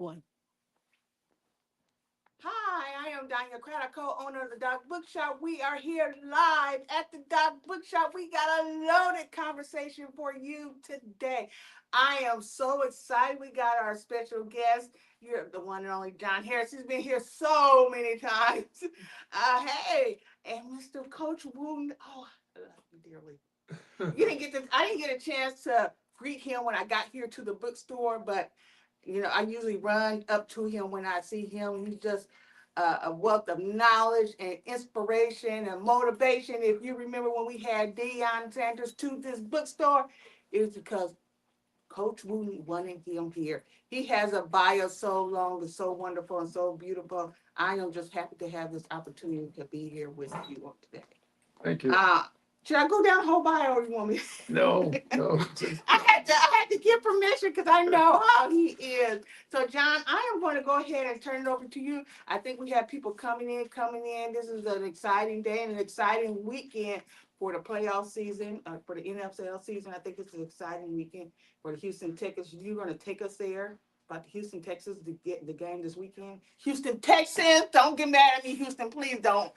One. Hi, I am Danya Craddock, co-owner of the Doc Bookshop. We are here live at the Doc Bookshop. We got a loaded conversation for you today. I am so excited. We got our special guest. You're the one and only John Harris. He's been here so many times. Hey, and Mr. Coach Wooten. Oh, I love you dearly. You didn't get to. I didn't get a chance to greet him when I got here to the bookstore, but I usually run up to him when I see him. He's just a wealth of knowledge and inspiration and motivation. If you remember when we had Deion Sanders to this bookstore, it was because Coach Wooten wanted him here. He has a bio so long and so wonderful and so beautiful. I am just happy to have this opportunity to be here with you today. Thank you. Should I go down the whole bio or you want me? No, no. I had to get permission because I know how he is. So, John, I am going to go ahead and turn it over to you. I think we have people coming in. This is an exciting day and an exciting weekend for the playoff season, for the NFL season. I think it's an exciting weekend for the Houston Texans. You're going to take us there about the Houston Texans to get the game this weekend. Houston Texans, don't get mad at me, Houston. Please don't.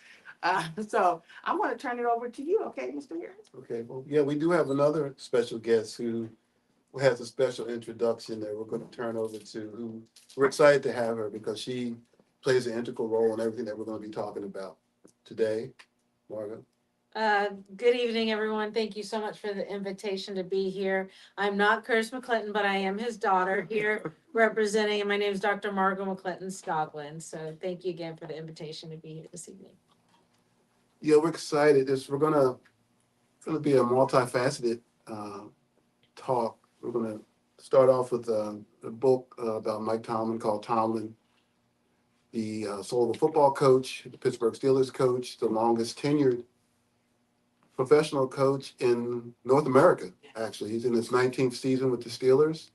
So I'm going to turn it over to you, okay, Mr. Harris? Okay, well, yeah, we do have another special guest who has a special introduction that we're going to turn over to, who we're excited to have her because she plays an integral role in everything that we're going to be talking about today. Margo? Good evening, everyone. Thank you so much for the invitation to be here. I'm not Curtis McClinton, but I am his daughter here representing, and my name is Dr. Margot McClinton Scotland. So thank you again for the invitation to be here this evening. Yeah, we're excited. We're gonna be a multifaceted talk. We're gonna start off with a book about Mike Tomlin called Tomlin, the soul of a football coach, the Pittsburgh Steelers coach, the longest tenured professional coach in North America, actually. He's in his 19th season with the Steelers,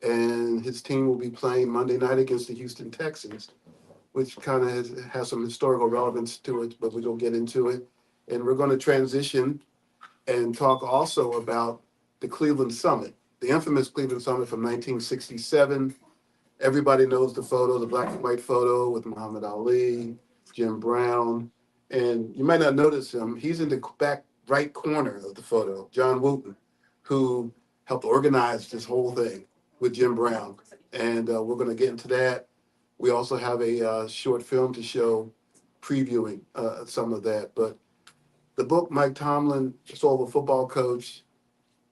and his team will be playing Monday night against the Houston Texans, which kind of has some historical relevance to it, but we don't get into it. And we're going to transition and talk also about the Cleveland Summit, the infamous Cleveland Summit from 1967. Everybody knows the photo, the black and white photo with Muhammad Ali, Jim Brown, and you might not notice him. He's in the back right corner of the photo, John Wooten, who helped organize this whole thing with Jim Brown. And we're going to get into that. We also have a short film to show previewing some of that. But the book, Mike Tomlin, Soul of a Football Coach,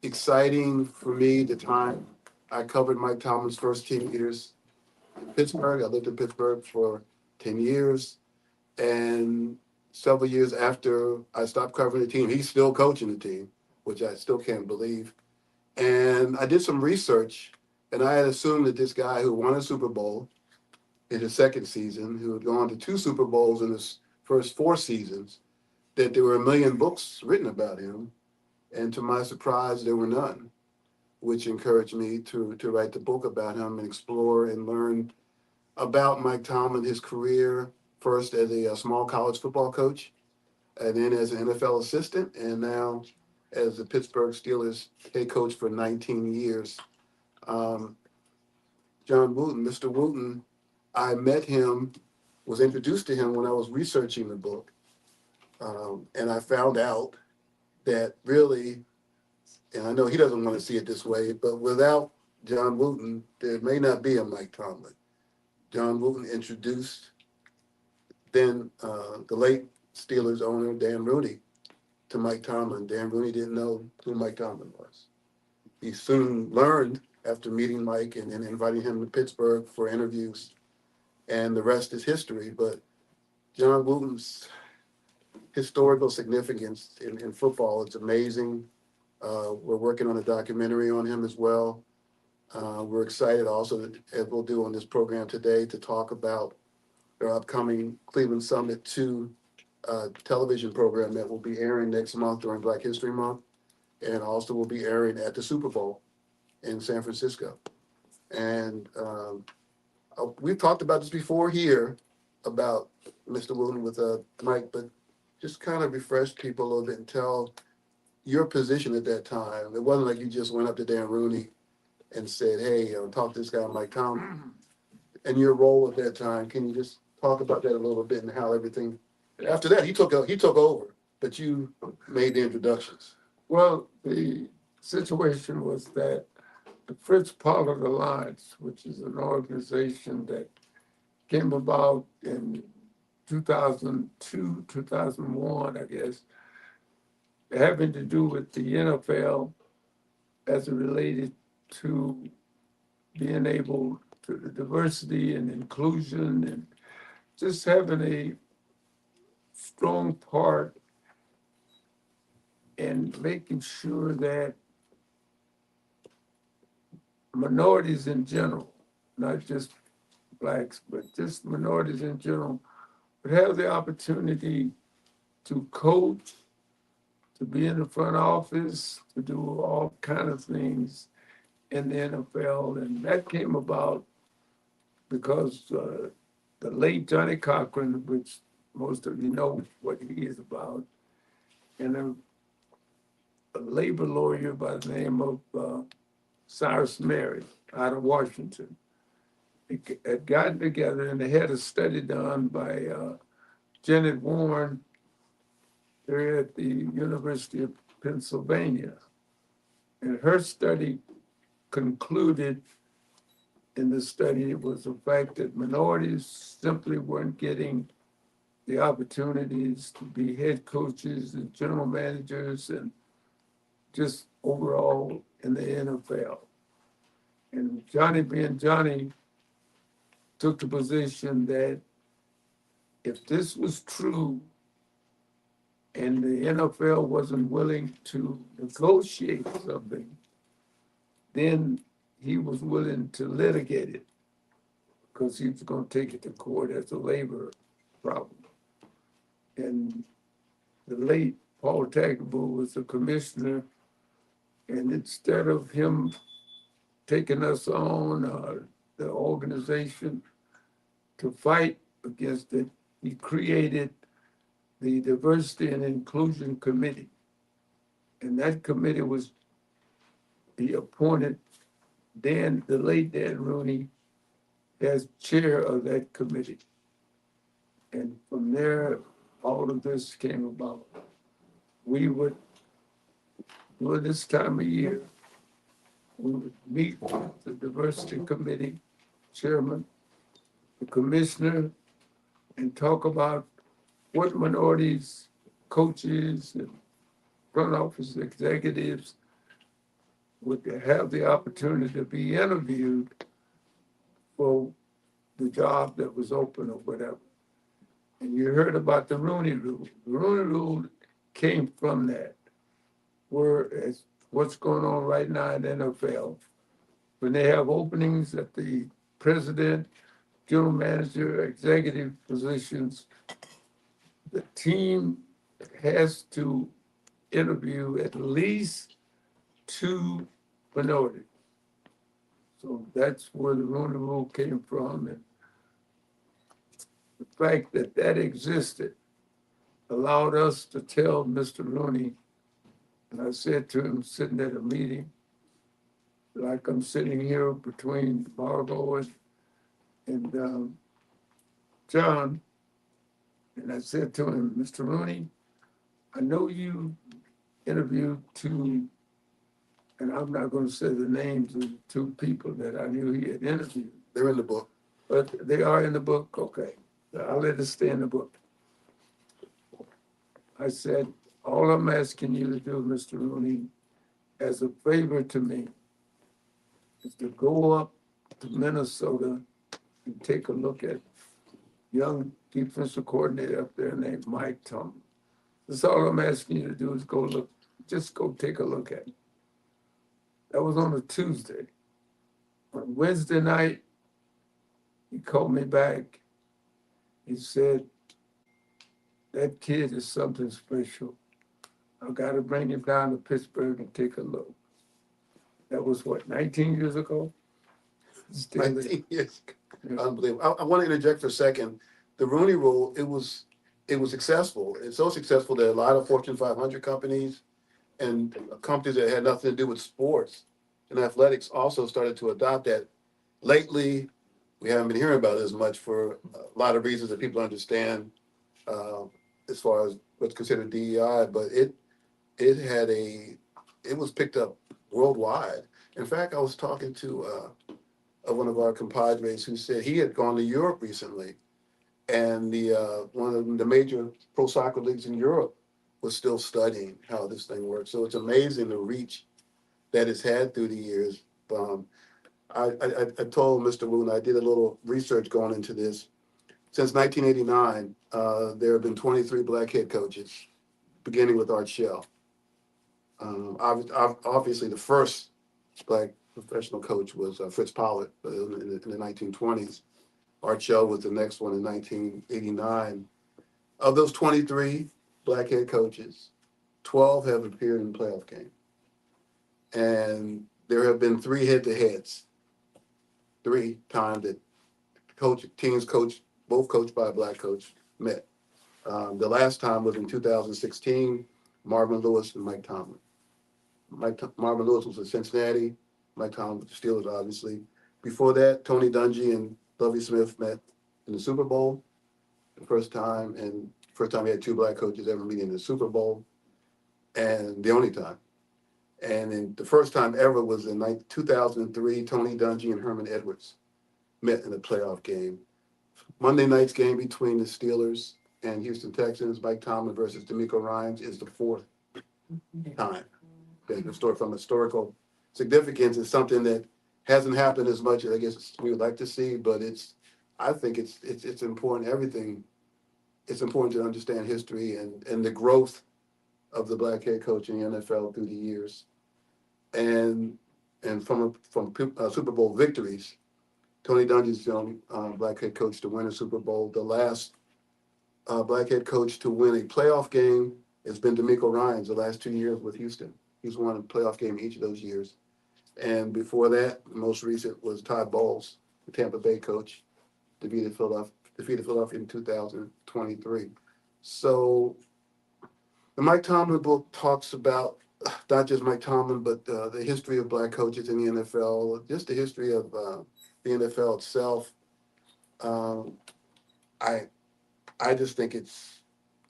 exciting for me the time I covered Mike Tomlin's first 10 years in Pittsburgh. I lived in Pittsburgh for 10 years. And several years after I stopped covering the team, he's still coaching the team, which I still can't believe. And I did some research, and I had assumed that this guy who won a Super Bowl in his second season, who had gone to two Super Bowls in his first four seasons, that there were a million books written about him. And to my surprise, there were none, which encouraged me to write the book about him and explore and learn about Mike Tomlin, his career, first as a small college football coach, and then as an NFL assistant, and now as the Pittsburgh Steelers head coach for 19 years. Um, John Wooten, Mr. Wooten, I met him, was introduced to him when I was researching the book. And I found out that really, and I know he doesn't want to see it this way, but without John Wooten, there may not be a Mike Tomlin. John Wooten introduced then the late Steelers owner, Dan Rooney, to Mike Tomlin. Dan Rooney didn't know who Mike Tomlin was. He soon learned after meeting Mike and then inviting him to Pittsburgh for interviews, and the rest is history. But John Wooten's historical significance in football, it's amazing. We're working on a documentary on him as well. We're excited also, as we'll do on this program today, to talk about their upcoming Cleveland Summit 2 television program that will be airing next month during Black History Month, and also will be airing at the Super Bowl in San Francisco. And we've talked about this before here about Mr. Wooten with Mike, but just kind of refresh people a little bit and tell your position at that time. It wasn't like you just went up to Dan Rooney and said, hey, talk to this guy, Mike Tomlin. and your role at that time. Can you just talk about that a little bit and how everything? After that, he took over, but you made the introductions. Well, the situation was that the Fritz Pollard Alliance, which is an organization that came about in 2002, 2001, I guess, having to do with the NFL as it related to being able to the diversity and inclusion and just having a strong part in making sure that minorities in general, not just blacks, but just minorities in general, would have the opportunity to coach, to be in the front office, to do all kind of things in the NFL. And that came about because the late Johnny Cochran, which most of you know what he is about, and a labor lawyer by the name of Cyrus Mary out of Washington had gotten together and they had a study done by Janet Warren there at the University of Pennsylvania. And her study concluded in the study was the fact that minorities simply weren't getting the opportunities to be head coaches and general managers and just overall in the NFL. And Johnny being Johnny took the position that if this was true and the NFL wasn't willing to negotiate something, then he was willing to litigate it because he was going to take it to court as a labor problem. And the late Paul Tagliabue was the commissioner, and instead of him taking us on, the organization, to fight against it, he created the Diversity and Inclusion Committee. And that committee was, he appointed the late Dan Rooney as chair of that committee. And from there, all of this came about. We would, during this time of year, we would meet with the diversity committee chairman, the commissioner, and talk about what minorities, coaches, and front office executives would have the opportunity to be interviewed for the job that was open or whatever. And you heard about the Rooney Rule. The Rooney Rule came from that, whereas what's going on right now in the NFL, when they have openings at the president, general manager, executive positions, the team has to interview at least 2 minorities. So that's where the Rooney Rule came from. And the fact that that existed allowed us to tell Mr. Rooney, and I said to him sitting at a meeting, like I'm sitting here between Margot and John, and I said to him, Mr. Rooney, I know you interviewed 2, and I'm not going to say the names of the 2 people that I knew he had interviewed. They're in the book. But they are in the book, okay. I'll let it stay in the book. I said, all I'm asking you to do, Mr. Rooney, as a favor to me, is to go up to Minnesota and take a look at young defensive coordinator up there named Mike Tomlin. That's all I'm asking you to do is go look, just go take a look at it. That was on a Tuesday. On Wednesday night, he called me back. He said, that kid is something special. I got to bring him down to Pittsburgh and take a look. That was what, 19 years ago? Still 19 years. Yeah. Unbelievable. I want to interject for a second. The Rooney Rule, it was successful. It's so successful that a lot of Fortune 500 companies and companies that had nothing to do with sports and athletics also started to adopt that. Lately, we haven't been hearing about it as much for a lot of reasons that people understand uh, as far as what's considered DEI, but it had it was picked up worldwide. In fact, I was talking to one of our compadres who said he had gone to Europe recently, and the one of the major pro soccer leagues in Europe was still studying how this thing works. So it's amazing the reach that it's had through the years. Um, I told Mr. Wooten, I did a little research going into this. Since 1989, there have been 23 black head coaches, beginning with Art Shell. Obviously, the first black professional coach was Fritz Pollitt in the 1920s. Art Shell was the next one in 1989. Of those 23 black head coaches, 12 have appeared in playoff game. And there have been 3 head-to-heads, 3 times that teams coached, both coached by a black coach, met. The last time was in 2016, Marvin Lewis and Mike Tomlin. Marvin Lewis was at Cincinnati, Mike Tomlin with the Steelers, obviously. Before that, Tony Dungy and Lovie Smith met in the Super Bowl, the first time we had 2 black coaches ever meeting in the Super Bowl, and the only time. And then the first time ever was in 2003, Tony Dungy and Herman Edwards met in a playoff game. Monday night's game between the Steelers and Houston Texans, Mike Tomlin versus D'Amico Ryans, is the 4th time. The story from historical significance is something that hasn't happened as much as I guess we would like to see, but I think it's important. Everything, it's important to understand history and the growth of the black head coach in the NFL through the years, and from Super Bowl victories. Tony Dungy's the only black head coach to win a Super Bowl. The last black head coach to win a playoff game has been D'Amico Ryans the last 2 years with Houston. He's won a playoff game each of those years. And before that, the most recent was Todd Bowles, the Tampa Bay coach, defeated Philadelphia in 2023. So the Mike Tomlin book talks about not just Mike Tomlin, but the history of black coaches in the NFL, just the history of the NFL itself. Um, I I just think it's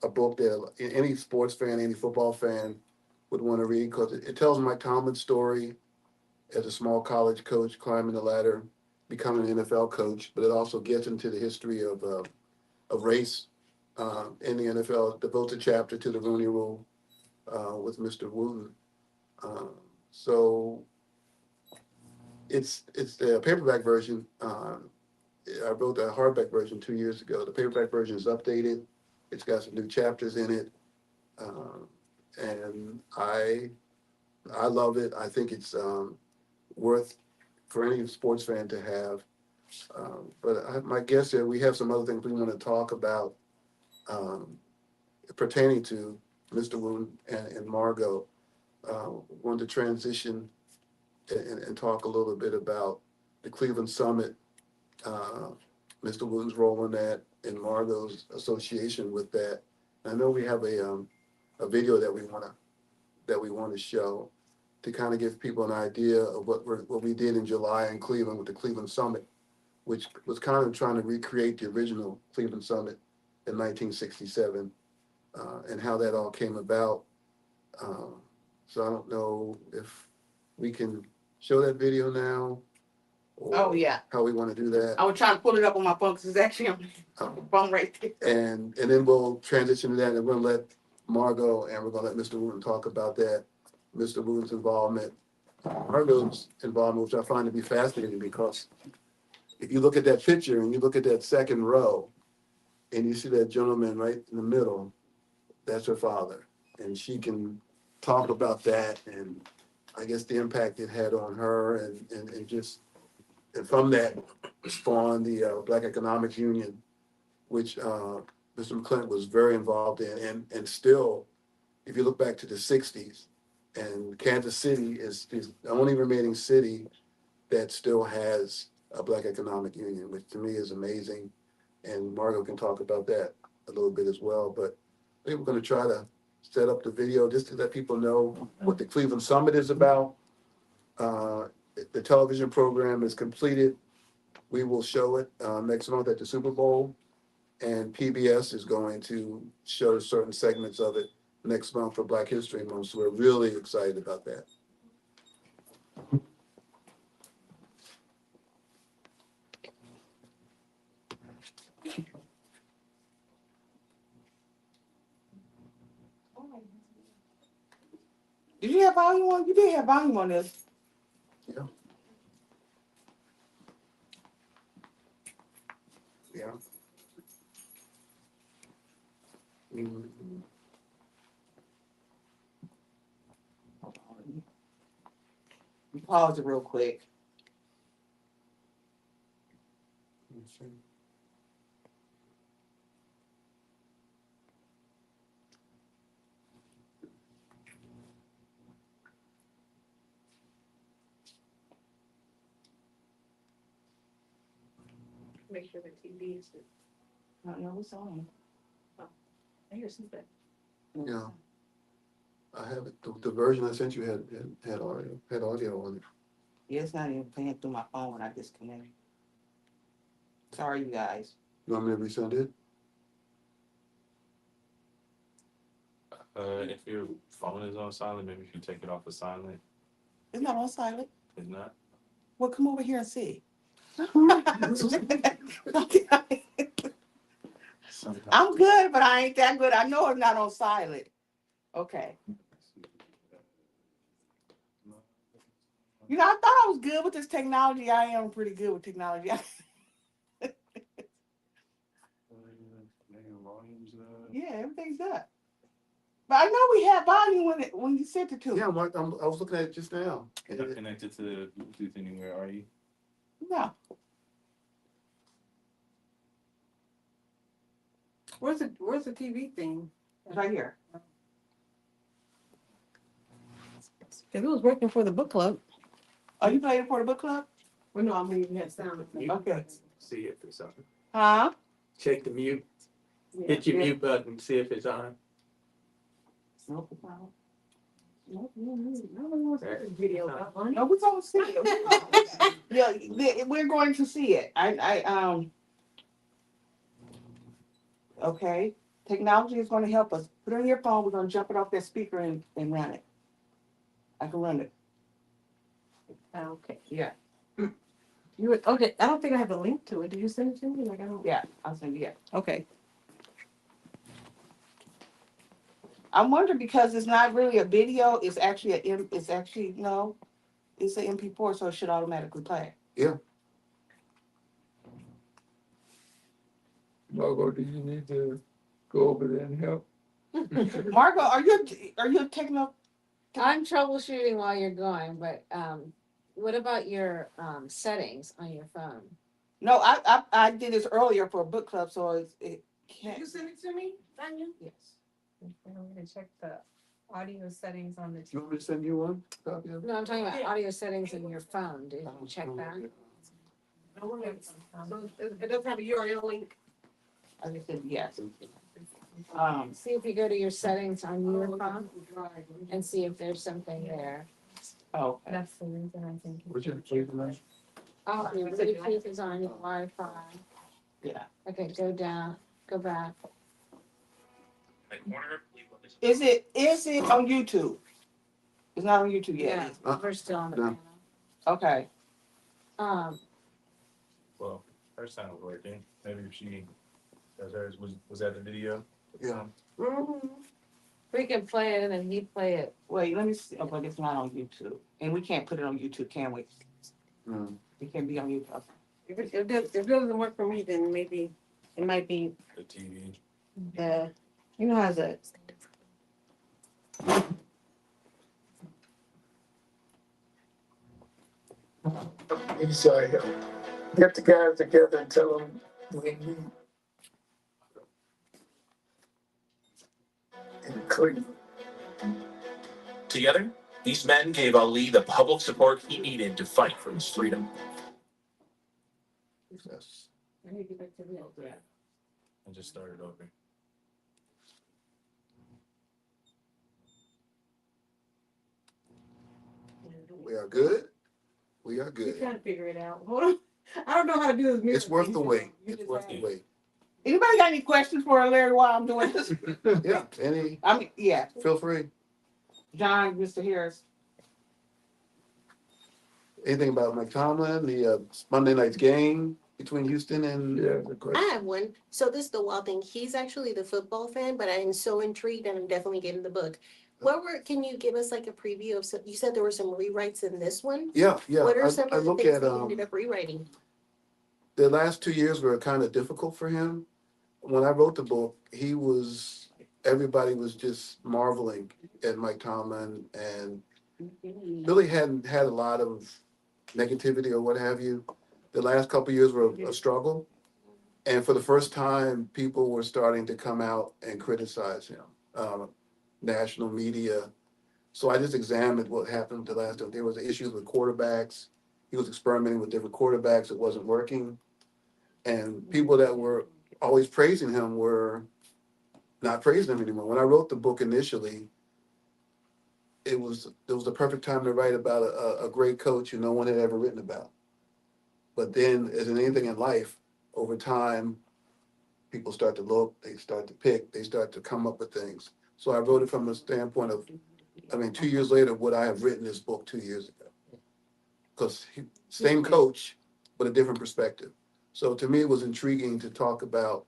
a book that any sports fan, any football fan would want to read because it tells Mike Tomlin's story as a small college coach climbing the ladder, becoming an NFL coach, but it also gets into the history of race in the NFL. It devotes a chapter to the Rooney Rule with Mr. Wooten. So it's the paperback version. I wrote the hardback version 2 years ago. The paperback version is updated. It's got some new chapters in it, and I love it. I think it's worth for any sports fan to have. My guess here, we have some other things we want to talk about pertaining to Mr. Wooten and Margot. Want to transition and talk a little bit about the Cleveland Summit, Mr. Wooten's role in that, and Margot's association with that. I know we have a video that we want to show to kind of give people an idea of what we did in July in Cleveland with the Cleveland Summit, which was kind of trying to recreate the original Cleveland Summit in 1967, and how that all came about. So I don't know if we can show that video now. Oh, yeah. How we want to do that. I was trying to pull it up on my phone because it's actually on my phone right there. And then we'll transition to that, and we're gonna let Margot and we're gonna let Mr. Wooten talk about that, Mr. Wooten's involvement, Margot's involvement, which I find to be fascinating because if you look at that picture and you look at that second row, and you see that gentleman right in the middle, that's her father, and she can talk about that and I guess the impact it had on her and just. And from that spawned the Black Economic Union, which Mr. McClinton was very involved in. And still, if you look back to the 60s, and Kansas City is the only remaining city that still has a Black Economic Union, which to me is amazing. And Margot can talk about that a little bit as well. But I think we're going to try to set up the video just to let people know what the Cleveland Summit is about. The television program is completed. We will show it next month at the Super Bowl, and PBS is going to show certain segments of it next month for Black History Month. So we're really excited about that. Did you have volume on? You did have volume on this. Yeah. Yeah. Mhm. Pause it real quick. Let's see. Make sure the TV is. I don't know what's on. I hear something. Yeah. I have it. The version I sent you had audio on it. Yeah, it's not even playing through my phone when I disconnect. Sorry, you guys. You want me to resend it? If your phone is on silent, maybe if you take it off of silent. It's not on silent. It's not. Well, come over here and see. I'm good, but I ain't that good. I know it's not on silent. Okay. You know, I thought I was good with this technology. I am pretty good with technology. Yeah, everything's good. But I know we had volume when you sent it to me. Yeah, Mark, I was looking at it just now. You're not connected to the Bluetooth anywhere, are you? No. Where's the TV thing? It's right here. Cause it was working for the book club. Oh, you played it for the book club? Well, no, I mean, you had sound. Okay. See if it's on. Huh? Check the mute. Yeah. Hit your mute button, see if it's on. Nope, it's not. Nope, I don't know what's that video about, honey. No, we're gonna see it. Yeah, we're going to see it. Okay. Technology is going to help us. Put it on your phone. We're going to jump it off that speaker and run it. I can run it. Okay. Yeah. Okay, I don't think I have a link to it. Did you send it to me? Like, I don't. Yeah, I'll send you. Yeah. Okay. I'm wondering because it's not really a video. It's actually it's actually no. It's an MP4, so it should automatically play. Margot, do you need to go over there and help? Margot, are you techno? I'm troubleshooting while you're going, but what about your settings on your phone? No, I did this earlier for a book club, so it Did can't. you send it to me, Daniel? Yes. I'm gonna check the audio settings on the You want me to send you one copy of it? No, I'm talking about audio settings in your phone. Did you check that? So it doesn't have a URL link. I just said yes. See if you go to your settings on your phone and see if there's something there. Oh, That's the reason I think. What's your favorite? Oh, your Bluetooth is on your Wi-Fi. yeah. Okay, go down, go back. Is it on YouTube? It's not on YouTube yet. Yeah, we're still on the No. panel. Okay. Well, her sound was working. Maybe if she does hers, was that the video? Yeah. We can play it and then he play it. Wait, let me see. Oh, but it's not on YouTube, and we can't put it on YouTube, can we? Mm. It can't be on YouTube. If it doesn't work for me, then maybe it might be The TV. the, you know how's it? So get the guys together and tell them we meet in Cleveland. Together, these men gave Ali the public support he needed to fight for his freedom. Yes. I need to get back to real. Yeah. I just started over. We are good. We are We're good. trying to figure it out. Hold on. I don't know how to do this. It's worth the wait. You It's just worth have the wait. Anybody got any questions for Larry while I'm doing this? Yeah, I mean, yeah, feel free. John, Mr. Harris. Anything about Mike Tomlin, the Monday night's game between Houston and Yeah, the I question. have one. So this is the wild thing. He's actually the football fan, but I'm so intrigued and I'm definitely getting the book. Can you give us like a preview of some, you said there were some rewrites in this one? yeah. What are some I of the look things at that you ended up rewriting? the last 2 years were kind of difficult for him. When I wrote the book, everybody was just marveling at Mike Tomlin and really hadn't had a lot of negativity or what have you. The last couple of years were a struggle. And for the first time, people were starting to come out and criticize him, national media. So I just examined what happened the last time. There was issues with quarterbacks. He was experimenting with different quarterbacks. It wasn't working. And people that were always praising him were not praising him anymore. When I wrote the book initially, it was the perfect time to write about a great coach who no one had ever written about. But then, as in anything in life, over time, people start to look, they start to pick, they start to come up with things. So I wrote it from the standpoint of, 2 years later, would I have written this book 2 years ago? Because same coach, but a different perspective. So to me, it was intriguing to talk about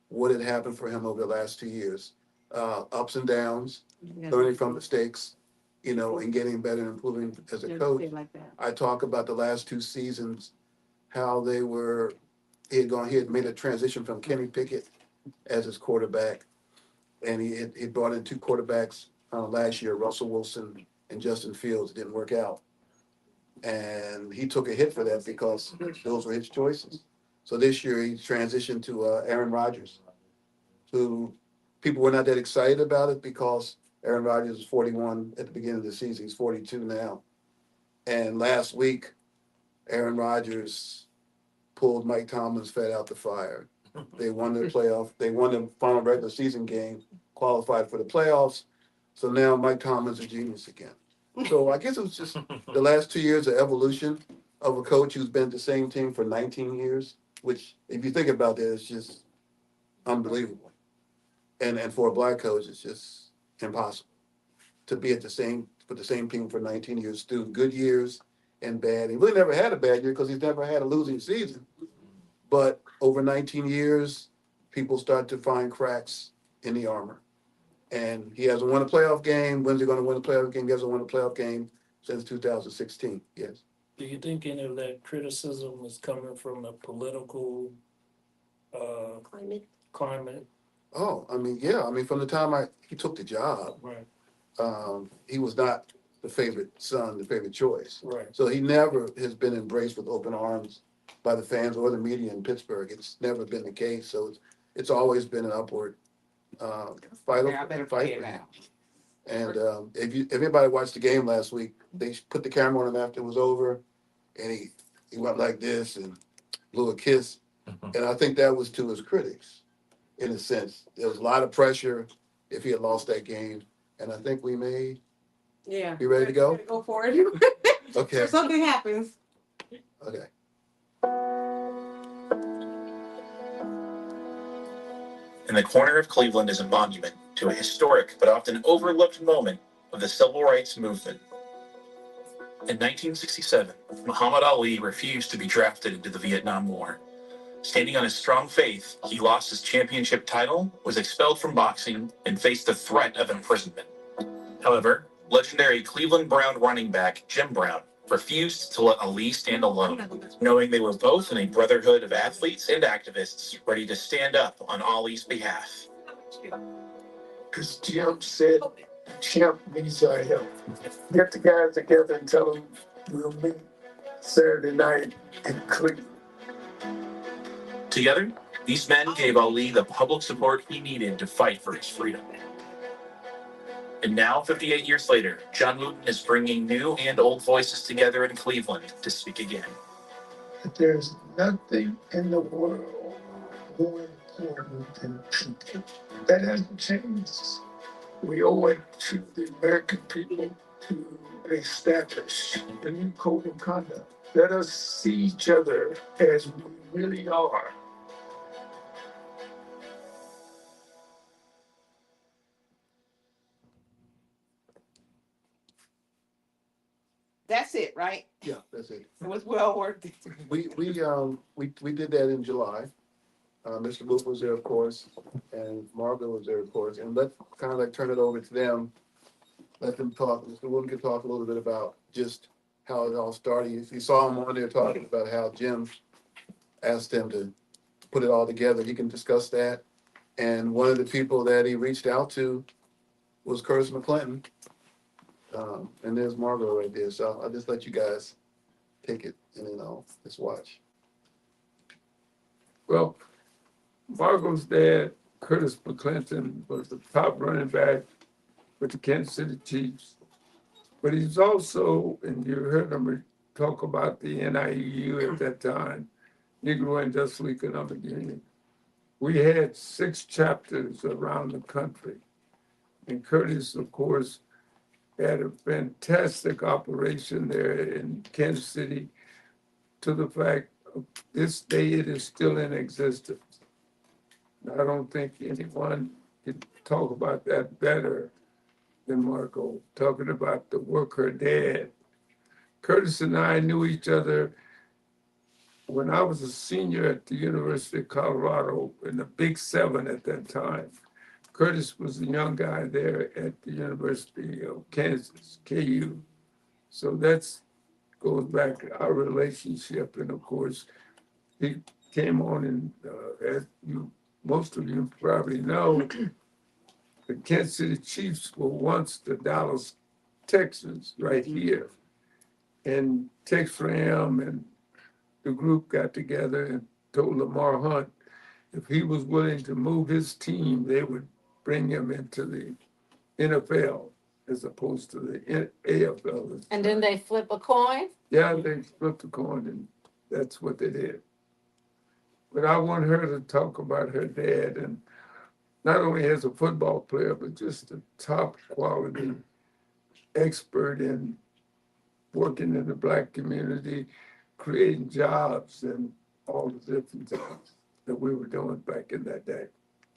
what had happened for him over the last 2 years, ups and downs, learning from mistakes, and getting better and improving as a coach. Like that. I talk about the last 2 seasons, how he had made a transition from Kenny Pickett as his quarterback, and he brought in two quarterbacks last year, Russell Wilson and Justin Fields. It didn't work out. And he took a hit for that because those were his choices. So this year he transitioned to Aaron Rodgers, who people were not that excited about it because Aaron Rodgers was 41 at the beginning of the season. He's 42 now. And last week, Aaron Rodgers pulled Mike Tomlin's fat out the fire. They won the playoff. They won the final regular season game, qualified for the playoffs. So now Mike Tomlin's a genius again. So I guess it was just the last 2 years of evolution of a coach who's been at the same team for 19 years, which if you think about that, it's just unbelievable. And for a black coach, it's just impossible to be with the same team for 19 years through good years and bad. He really never had a bad year because he's never had a losing season. But over 19 years, people start to find cracks in the armor. And he hasn't won a playoff game. When's he going to win a playoff game? He hasn't won a playoff game since 2016. Yes. Do you think any of that criticism is coming from a political climate? Oh, yeah. From the time he took the job, Right, he was not the favorite son, the favorite choice. right. So he never has been embraced with open arms by the fans or the media in Pittsburgh. It's never been the case. So it's always been an upward fight. Yeah, I better Fight play it for him. out. And if anybody watched the game last week, they put the camera on him after it was over, and he went like this and blew a kiss. And I think that was to his critics, in a sense. There was a lot of pressure if he had lost that game, and I think we may Yeah. be ready to go. Go for it. Okay. If something happens. Okay. In the corner of Cleveland is a monument to a historic but often overlooked moment of the civil rights movement. In 1967, Muhammad Ali refused to be drafted into the Vietnam War. Standing on his strong faith, he lost his championship title, was expelled from boxing, and faced the threat of imprisonment. However, legendary Cleveland Brown running back Jim Brown refused to let Ali stand alone, knowing they were both in a brotherhood of athletes and activists ready to stand up on Ali's behalf. Because Jim said, Jim needs our help. Get the guys together and tell them we'll meet Saturday night in Cleveland. Together, these men gave Ali the public support he needed to fight for his freedom. And now, 58 years later, John Wooten is bringing new and old voices together in Cleveland to speak again. There's nothing in the world more important than people. That hasn't changed. We owe it to the American people to establish a new code of conduct. Let us see each other as we really are. That's it, right? Yeah, that's it. It was well worth it. We did that in July. Mr. Booth was there, of course, and Margaret was there, of course, and let, kind of like turn it over to them. Let them talk, Mr. Wooten could talk a little bit about just how it all started. You saw him on there talking about how Jim asked them to put it all together. He can discuss that. And one of the people that he reached out to was Curtis McClinton. And there's Margaret right there. So I'll just let you guys take it and then I'll just watch. Well, Margot's dad, Curtis McClinton, was the top running back with the Kansas City Chiefs. But he's also, and you heard him talk about the NIU at that time, Negro Industrial Economic Union. We had 6 chapters around the country. And Curtis, of course, had a fantastic operation there in Kansas City, to the fact of this day it is still in existence. I don't think anyone can talk about that better than Margot, talking about the work her dad. Curtis and I knew each other when I was a senior at the University of Colorado in the Big 7 at that time. Curtis was a young guy there at the University of Kansas, KU. So that's goes back to our relationship. And of course, he came on and as you, most of you probably know, the Kansas City Chiefs were once the Dallas Texans right here. And Tex Ram and the group got together and told Lamar Hunt if he was willing to move his team, they would bring him into the NFL as opposed to the AFL. And then they flip a coin? Yeah, they flipped a coin and that's what they did. But I want her to talk about her dad, and not only as a football player, but just a top quality expert in working in the Black community, creating jobs and all the different things that we were doing back in that day.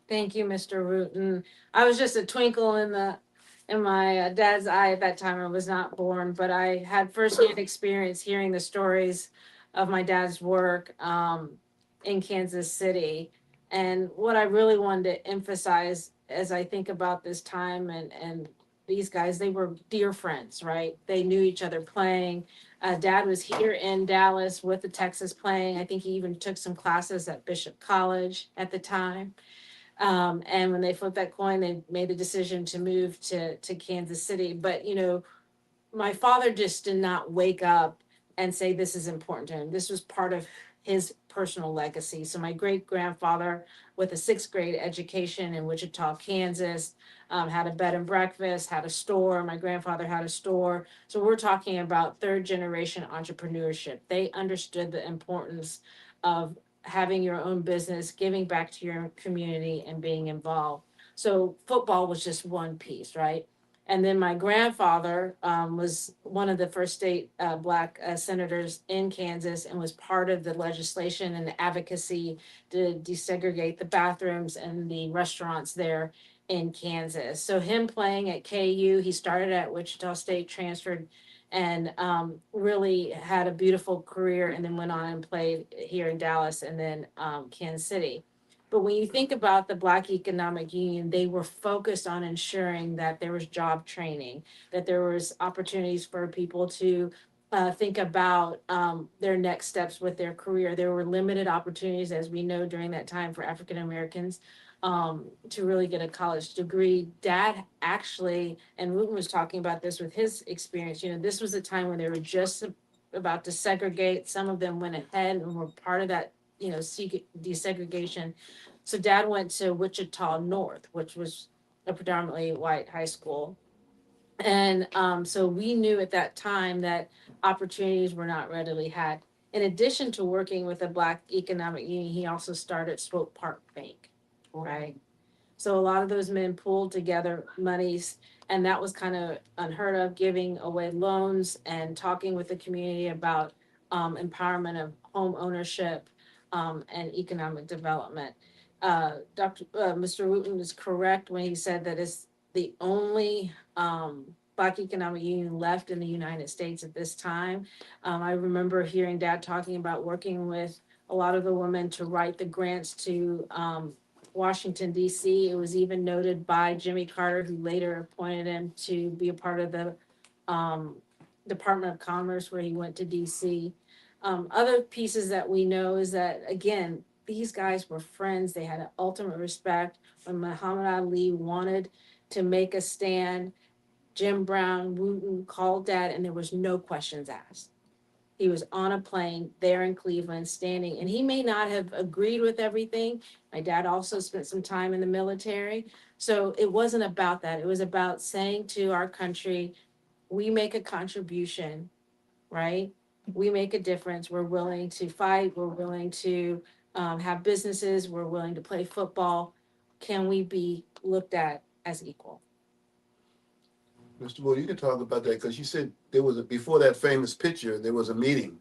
Thank you, Mr. Wooten. I was just a twinkle in my dad's eye at that time. I was not born, but I had firsthand experience hearing the stories of my dad's work in Kansas City. And what I really wanted to emphasize as I think about this time and these guys, they were dear friends, right? They knew each other playing. Dad was here in Dallas with the Texas playing. I think he even took some classes at Bishop College at the time. And when they flipped that coin, they made the decision to move to Kansas City. But, you know, my father just did not wake up and say this is important to him. This was part of his personal legacy. So my great grandfather, with a 6th grade education in Wichita, Kansas, had a bed and breakfast, had a store. My grandfather had a store. So we're talking about 3rd generation entrepreneurship. They understood the importance of having your own business, giving back to your community, and being involved. So football was just one piece, right? And then my grandfather was one of the first state Black senators in Kansas and was part of the legislation and the advocacy to desegregate the bathrooms and the restaurants there in Kansas. So him playing at KU, he started at Wichita State, transferred, and really had a beautiful career, and then went on and played here in Dallas and then Kansas City. But when you think about the Black Economic Union, they were focused on ensuring that there was job training, that there was opportunities for people to think about their next steps with their career. There were limited opportunities, as we know, during that time for African Americans to really get a college degree. Dad actually, and Wooten was talking about this with his experience, you know, this was a time when they were just about to segregate. Some of them went ahead and were part of that, you know, desegregation. So Dad went to Wichita North, which was a predominantly white high school. And so we knew at that time that opportunities were not readily had. In addition to working with the Black Economic Union, he also started Swope Park Bank, right? So a lot of those men pulled together monies, and that was kind of unheard of, giving away loans and talking with the community about empowerment of home ownership, and economic development. Mr. Wooten is correct when he said that it's the only, Black economic union left in the United States at this time. I remember hearing Dad talking about working with a lot of the women to write the grants to, Washington DC. It was even noted by Jimmy Carter, who later appointed him to be a part of the, um, Department of Commerce, where he went to DC. Other pieces that we know is that, again, these guys were friends. They had an ultimate respect. When Muhammad Ali wanted to make a stand, Jim Brown, Wooten called Dad, and there was no questions asked. He was on a plane there in Cleveland, standing, and he may not have agreed with everything. My dad also spent some time in the military. So it wasn't about that. It was about saying to our country, we make a contribution, right? We make a difference. We're willing to fight. We're willing to, have businesses. We're willing to play football. Can we be looked at as equal? Mr. Wood, you can talk about that because you said there was before that famous picture, there was a meeting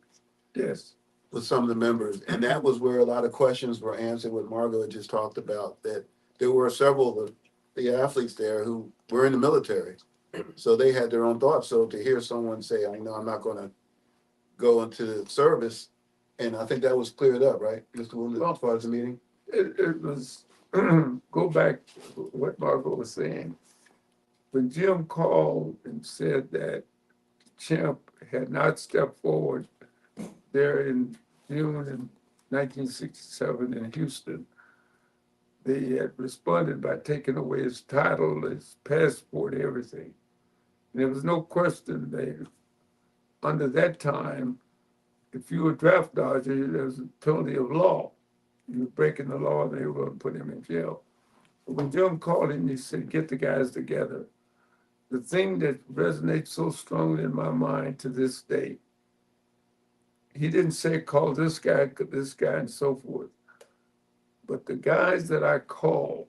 Yes, with some of the members, and that was where a lot of questions were answered. What Margot had just talked about, that there were several of the athletes there who were in the military, so they had their own thoughts. So to hear someone say, "I know I'm not going to go into the service," and I think that was cleared up, right, Mr. Wood, as far as the meeting. it was, go back to what Margot was saying. When Jim called and said that Champ had not stepped forward there in June in 1967 in Houston, they had responded by taking away his title, his passport, everything. And there was no question that under that time, if you were a draft dodger, there was a penalty of law. You were breaking the law, they were going to put him in jail. But when Jim called him, he said, get the guys together. The thing that resonates so strongly in my mind to this day, he didn't say call this guy, and so forth. But the guys that I called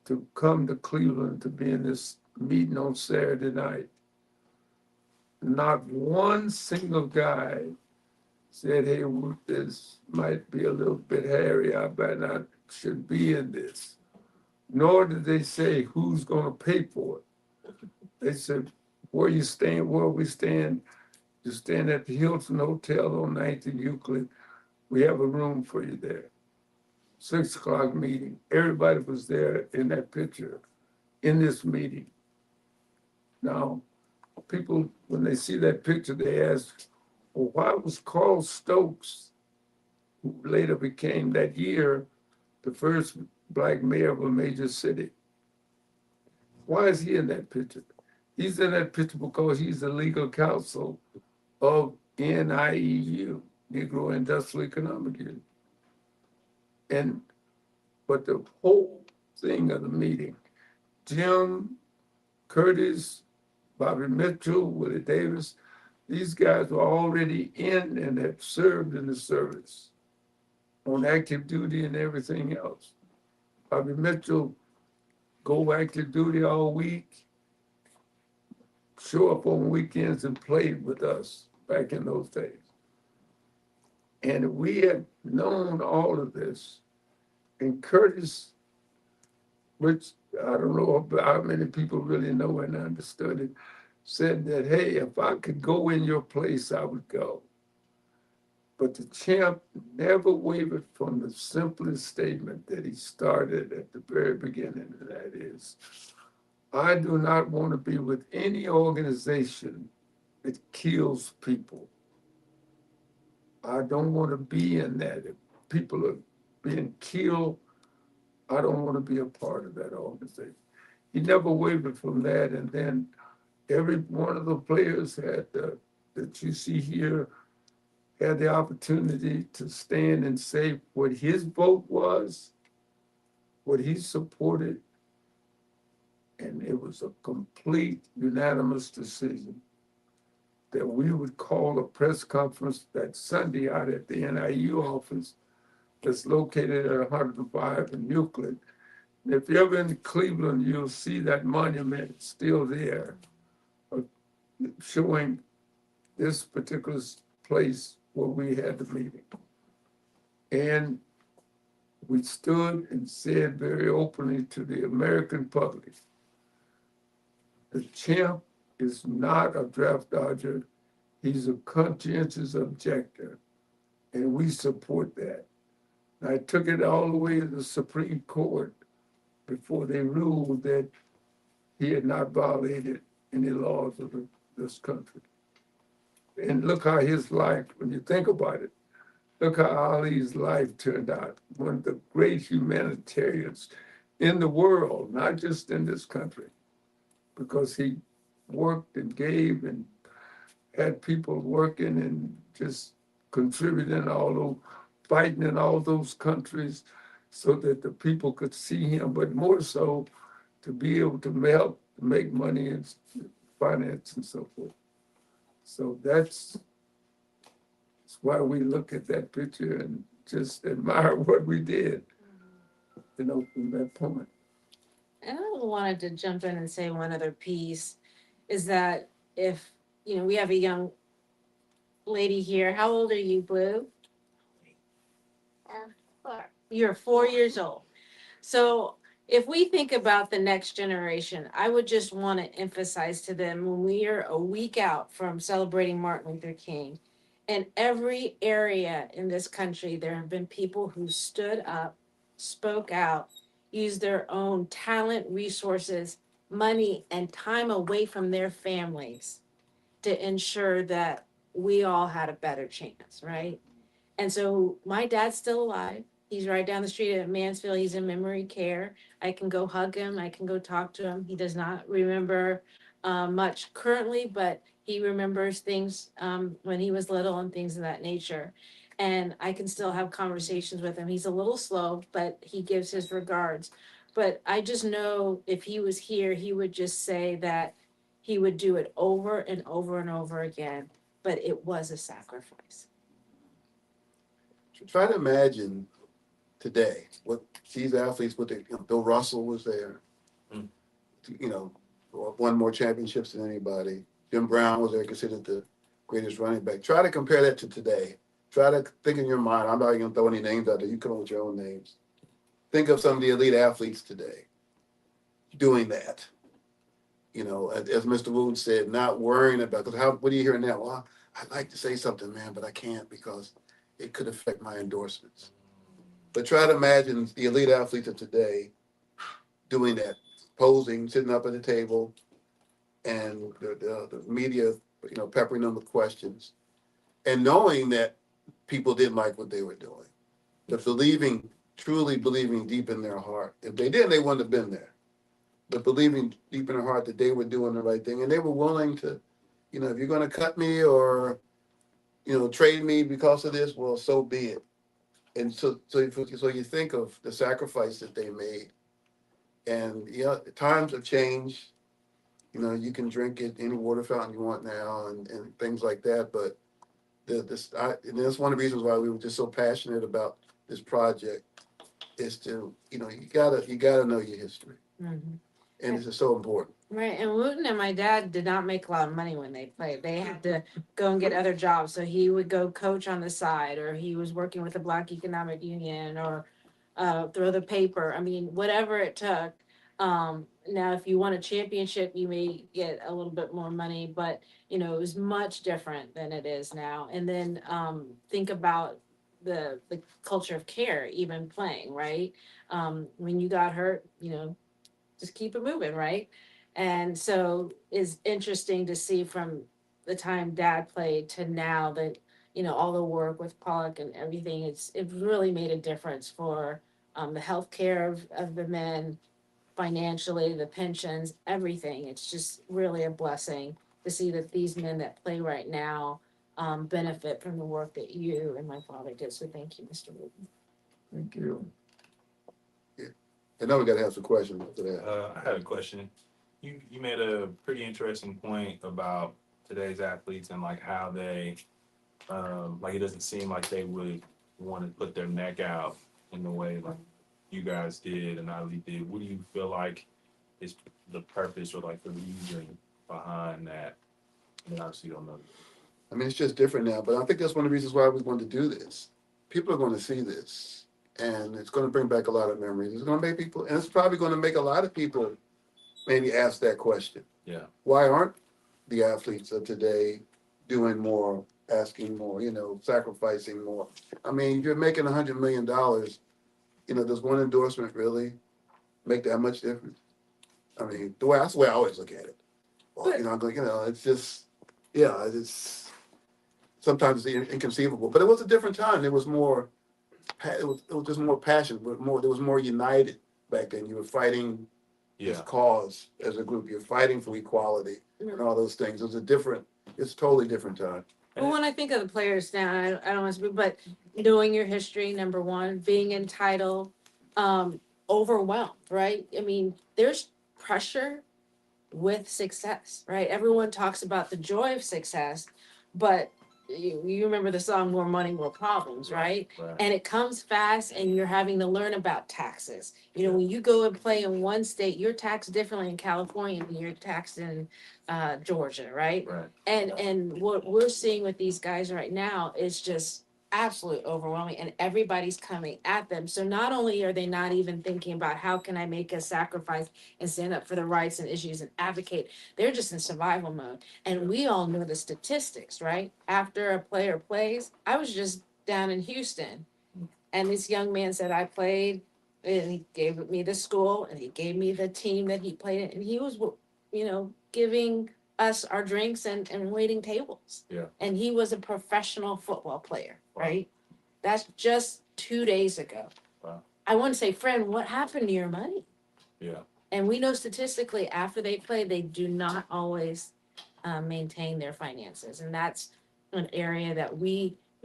to come to Cleveland to be in this meeting on Saturday night, not one single guy said, hey, this might be a little bit hairy, I bet not should be in this. Nor did they say who's gonna pay for it. They said, where you staying, where we staying, you're staying at the Hilton Hotel on 9th and Euclid. We have a room for you there. 6 o'clock meeting. Everybody was there in that picture, in this meeting. Now, people, when they see that picture, they ask, well, why was Carl Stokes, who later became that year the first Black mayor of a major city, why is he in that picture? He's in that picture because he's the legal counsel of NIEU, Negro Industrial Economic Union. But the whole thing of the meeting, Jim, Curtis, Bobby Mitchell, Willie Davis, these guys were already in and had served in the service on active duty and everything else. Bobby Mitchell go active duty all week, show up on weekends and play with us back in those days. And we had known all of this. And Curtis, which I don't know how many people really know and understood it, said that, hey, if I could go in your place, I would go. But the champ never wavered from the simplest statement that he started at the very beginning, and that is, I do not want to be with any organization that kills people. I don't want to be in that. If people are being killed, I don't want to be a part of that organization. He never wavered from that. And then every one of the players that you see here had the opportunity to stand and say what his vote was, what he supported, and it was a complete unanimous decision that we would call a press conference that Sunday out at the NIU office that's located at 105 in Euclid. And if you're ever in Cleveland, you'll see that monument still there, showing this particular place where we had the meeting. And we stood and said very openly to the American public, the champ is not a draft dodger. He's a conscientious objector, and we support that. I took it all the way to the Supreme Court before they ruled that he had not violated any laws of this country. And look how his life, when you think about it, look how Ali's life turned out. One of the great humanitarians in the world, not just in this country, because he worked and gave and had people working and just contributing all those, fighting in all those countries so that the people could see him, but more so to be able to help make money and finance and so forth. So that's why we look at that picture and just admire what we did, from that point. And I wanted to jump in and say one other piece is that if, we have a young lady here. How old are you, Blue? 4. You're 4 years old. So if we think about the next generation, I would just want to emphasize to them when we are a week out from celebrating Martin Luther King, in every area in this country, there have been people who stood up, spoke out, used their own talent, resources, money, and time away from their families to ensure that we all had a better chance, right? And so my dad's still alive. He's right down the street at Mansfield. He's in memory care. I can go hug him. I can go talk to him. He does not remember much currently, but he remembers things when he was little and things of that nature. And I can still have conversations with him. He's a little slow, but he gives his regards. But I just know if he was here, he would just say that he would do it over and over and over again. But it was a sacrifice. Try to imagine today what these athletes, Bill Russell was there, Mm. Won more championships than anybody. Jim Brown was there, considered the greatest running back. Try to compare that to today. Try to think in your mind. I'm not even gonna throw any names out there. You come up with your own names. Think of some of the elite athletes today doing that. As Mr. Wooten said, not worrying about, because what do you hear now? Well, I'd like to say something, man, but I can't because it could affect my endorsements. But try to imagine the elite athletes of today doing that, posing, sitting up at the table, and the media, peppering them with questions, and knowing that people didn't like what they were doing, but truly believing deep in their heart. If they didn't, they wouldn't have been there. But believing deep in their heart that they were doing the right thing, and they were willing to, if you're going to cut me or, trade me because of this, well, so be it. And so you think of the sacrifice that they made, and times have changed. You can drink at any water fountain you want now, and things like that. But and that's one of the reasons why we were just so passionate about this project, is to you gotta know your history, Mm-hmm. and this is so important. Right, and Wooten and my dad did not make a lot of money when they played. They had to go and get other jobs. So he would go coach on the side, or he was working with the Black Economic Union, or throw the paper. I mean, whatever it took. Now, if you won a championship, you may get a little bit more money, but it was much different than it is now. And then think about the culture of care, even playing, right? When you got hurt, just keep it moving, right? And so it's interesting to see from the time dad played to now that, all the work with Pollock and everything, it really made a difference for the health care of the men, financially, the pensions, everything. It's just really a blessing to see that these men that play right now benefit from the work that you and my father did. So thank you, Mr. Wooten. Thank you. I know we got to have some questions after that. I had a question. You made a pretty interesting point about today's athletes and like how they, like it doesn't seem like they would want to put their neck out in the way like you guys did and Ali did. What do you feel like is the purpose or like the reason behind that? And obviously you don't know. I mean, it's just different now, but I think that's one of the reasons why we want to do this. People are going to see this, and it's going to bring back a lot of memories. It's going to make people, and it's probably going to make a lot of people maybe ask that question. Yeah. Why aren't the athletes of today doing more, asking more, sacrificing more? I mean, you're making $100 million. Does one endorsement really make that much difference? I mean, that's the way I always look at it. Well, I'm like, it's just, yeah, it's sometimes it's inconceivable. But it was a different time. There was more, it was just more passion, but there was more united back then. You were fighting this Yeah. cause as a group. You're fighting for equality and all those things. It's a totally different time. Well, when I think of the players now, I don't want to, but knowing your history, number one, being entitled, overwhelmed, right? I mean, there's pressure with success, right? Everyone talks about the joy of success, but you remember the song More Money, More Problems, right? Right. And it comes fast and you're having to learn about taxes. When you go and play in one state, you're taxed differently in California than you're taxed in Georgia, right? Right. And what we're seeing with these guys right now is just absolute overwhelming, and everybody's coming at them. So not only are they not even thinking about how can I make a sacrifice and stand up for the rights and issues and advocate, they're just in survival mode. And we all know the statistics, right? After a player plays, I was just down in Houston, and this young man said, I played, and he gave me the school, and he gave me the team that he played in, and he was, giving us our drinks and waiting tables. Yeah. And he was a professional football player, Wow. right? That's just 2 days ago. Wow. I want to say, friend, what happened to your money? Yeah. And we know statistically, after they play, they do not always maintain their finances. And that's an area that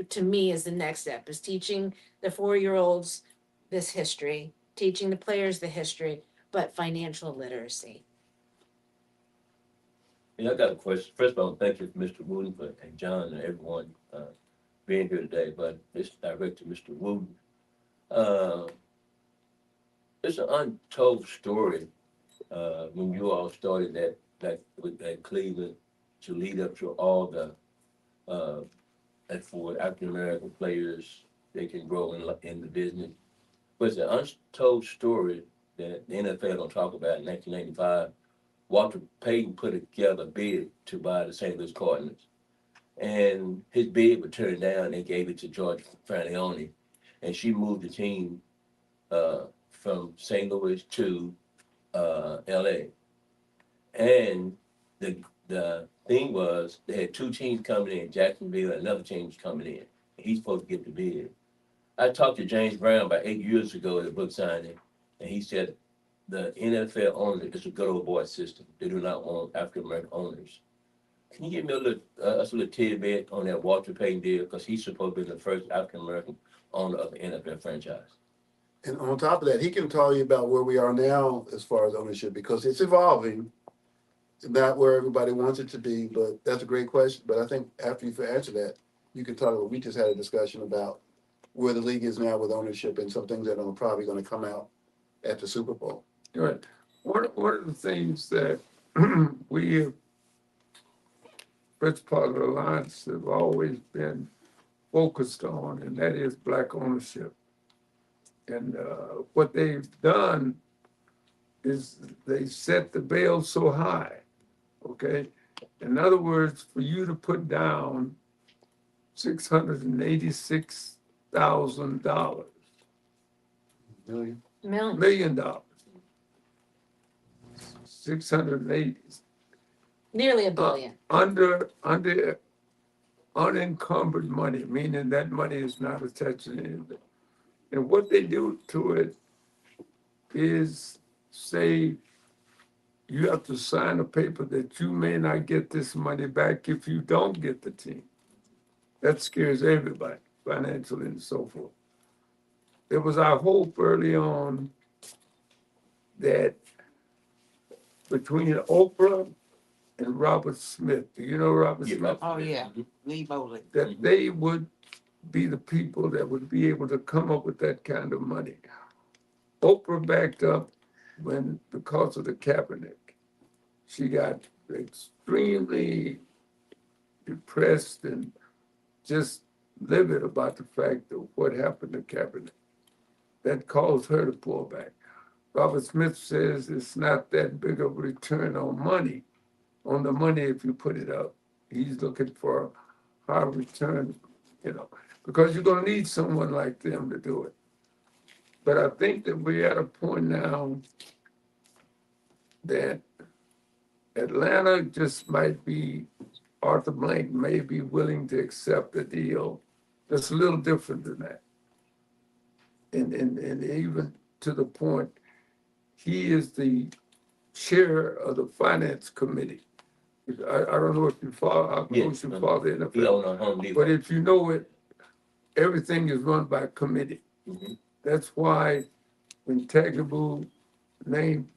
to me, is the next step, is teaching the 4-year-olds this history, teaching the players the history, but financial literacy. Yeah, I got a question. First of all, thank you, Mr. Wooten, and John and everyone being here today. But it's direct to Mr. Wooten. It's an untold story when you all started that Cleveland to lead up to all the and for African American players they can grow in the business. But it's an untold story that the NFL don't talk about. In 1995, Walter Payton put together a bid to buy the St. Louis Cardinals. And his bid was turned down and gave it to George Franioni. And she moved the team from St. Louis to LA. And the thing was, they had two teams coming in, Jacksonville, and another team was coming in. He's supposed to get the bid. I talked to James Brown about 8 years ago at a book signing, and he said the NFL owner is a good old boy system. They do not want African American owners. Can you give me us a little tidbit on that Walter Payton deal? Because he's supposed to be the first African American owner of the NFL franchise. And on top of that, he can tell you about where we are now as far as ownership, because it's evolving. It's not where everybody wants it to be, but that's a great question. But I think after you answer that, you can talk about, we just had a discussion about where the league is now with ownership and some things that are probably going to come out at the Super Bowl. Right. One of the things that we have, Metropolitan Alliance, have always been focused on, and that is Black ownership. And what they've done is they set the bail so high, okay? In other words, for you to put down $686,000, Million. $1 million, 680, Nearly a billion. under unencumbered money, meaning that money is not attached to anything. And what they do to it is say you have to sign a paper that you may not get this money back if you don't get the team. That scares everybody, financially and so forth. It was our hope early on that between Oprah and Robert Smith, do you know Robert Smith? Oh, yeah, Lee Bowley. That they would be the people that would be able to come up with that kind of money. Oprah backed up because of the Kaepernick. She got extremely depressed and just livid about the fact of what happened to Kaepernick. That caused her to pull back. Robert Smith says it's not that big of a return on the money if you put it up. He's looking for a high return, because you're gonna need someone like them to do it. But I think that we're at a point now that Atlanta just might be, Arthur Blank may be willing to accept a deal that's a little different than that. And even to the point, he is the chair of the finance committee. I don't know if you follow, I know Yes, you follow the He NFL, owned a Home Depot. but if you know it, everything is run by committee. Mhm. That's why when Tagliabue named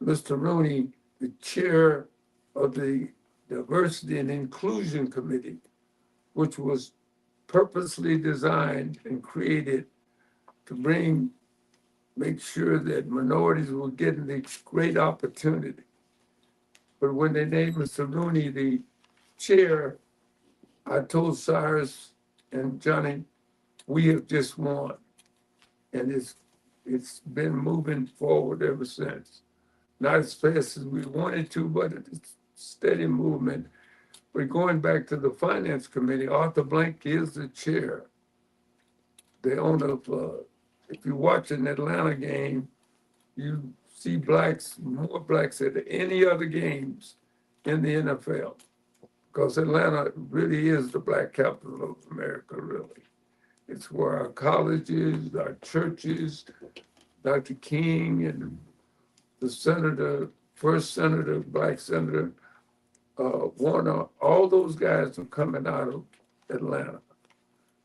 Mr. Rooney the chair of the Diversity and Inclusion Committee, which was purposely designed and created to make sure that minorities were getting the great opportunity. But when they named Mr. Rooney the chair, I told Cyrus and Johnny, we have just won. And it's been moving forward ever since. Not as fast as we wanted to, but it's steady movement. We're going back to the finance committee. Arthur Blank is the chair. The owner of, if you watch an Atlanta game, you see more blacks at any other games in the NFL. Because Atlanta really is the black capital of America, really. It's where our colleges, our churches, Dr. King and the senator, first senator, black senator, Warner, all those guys are coming out of Atlanta.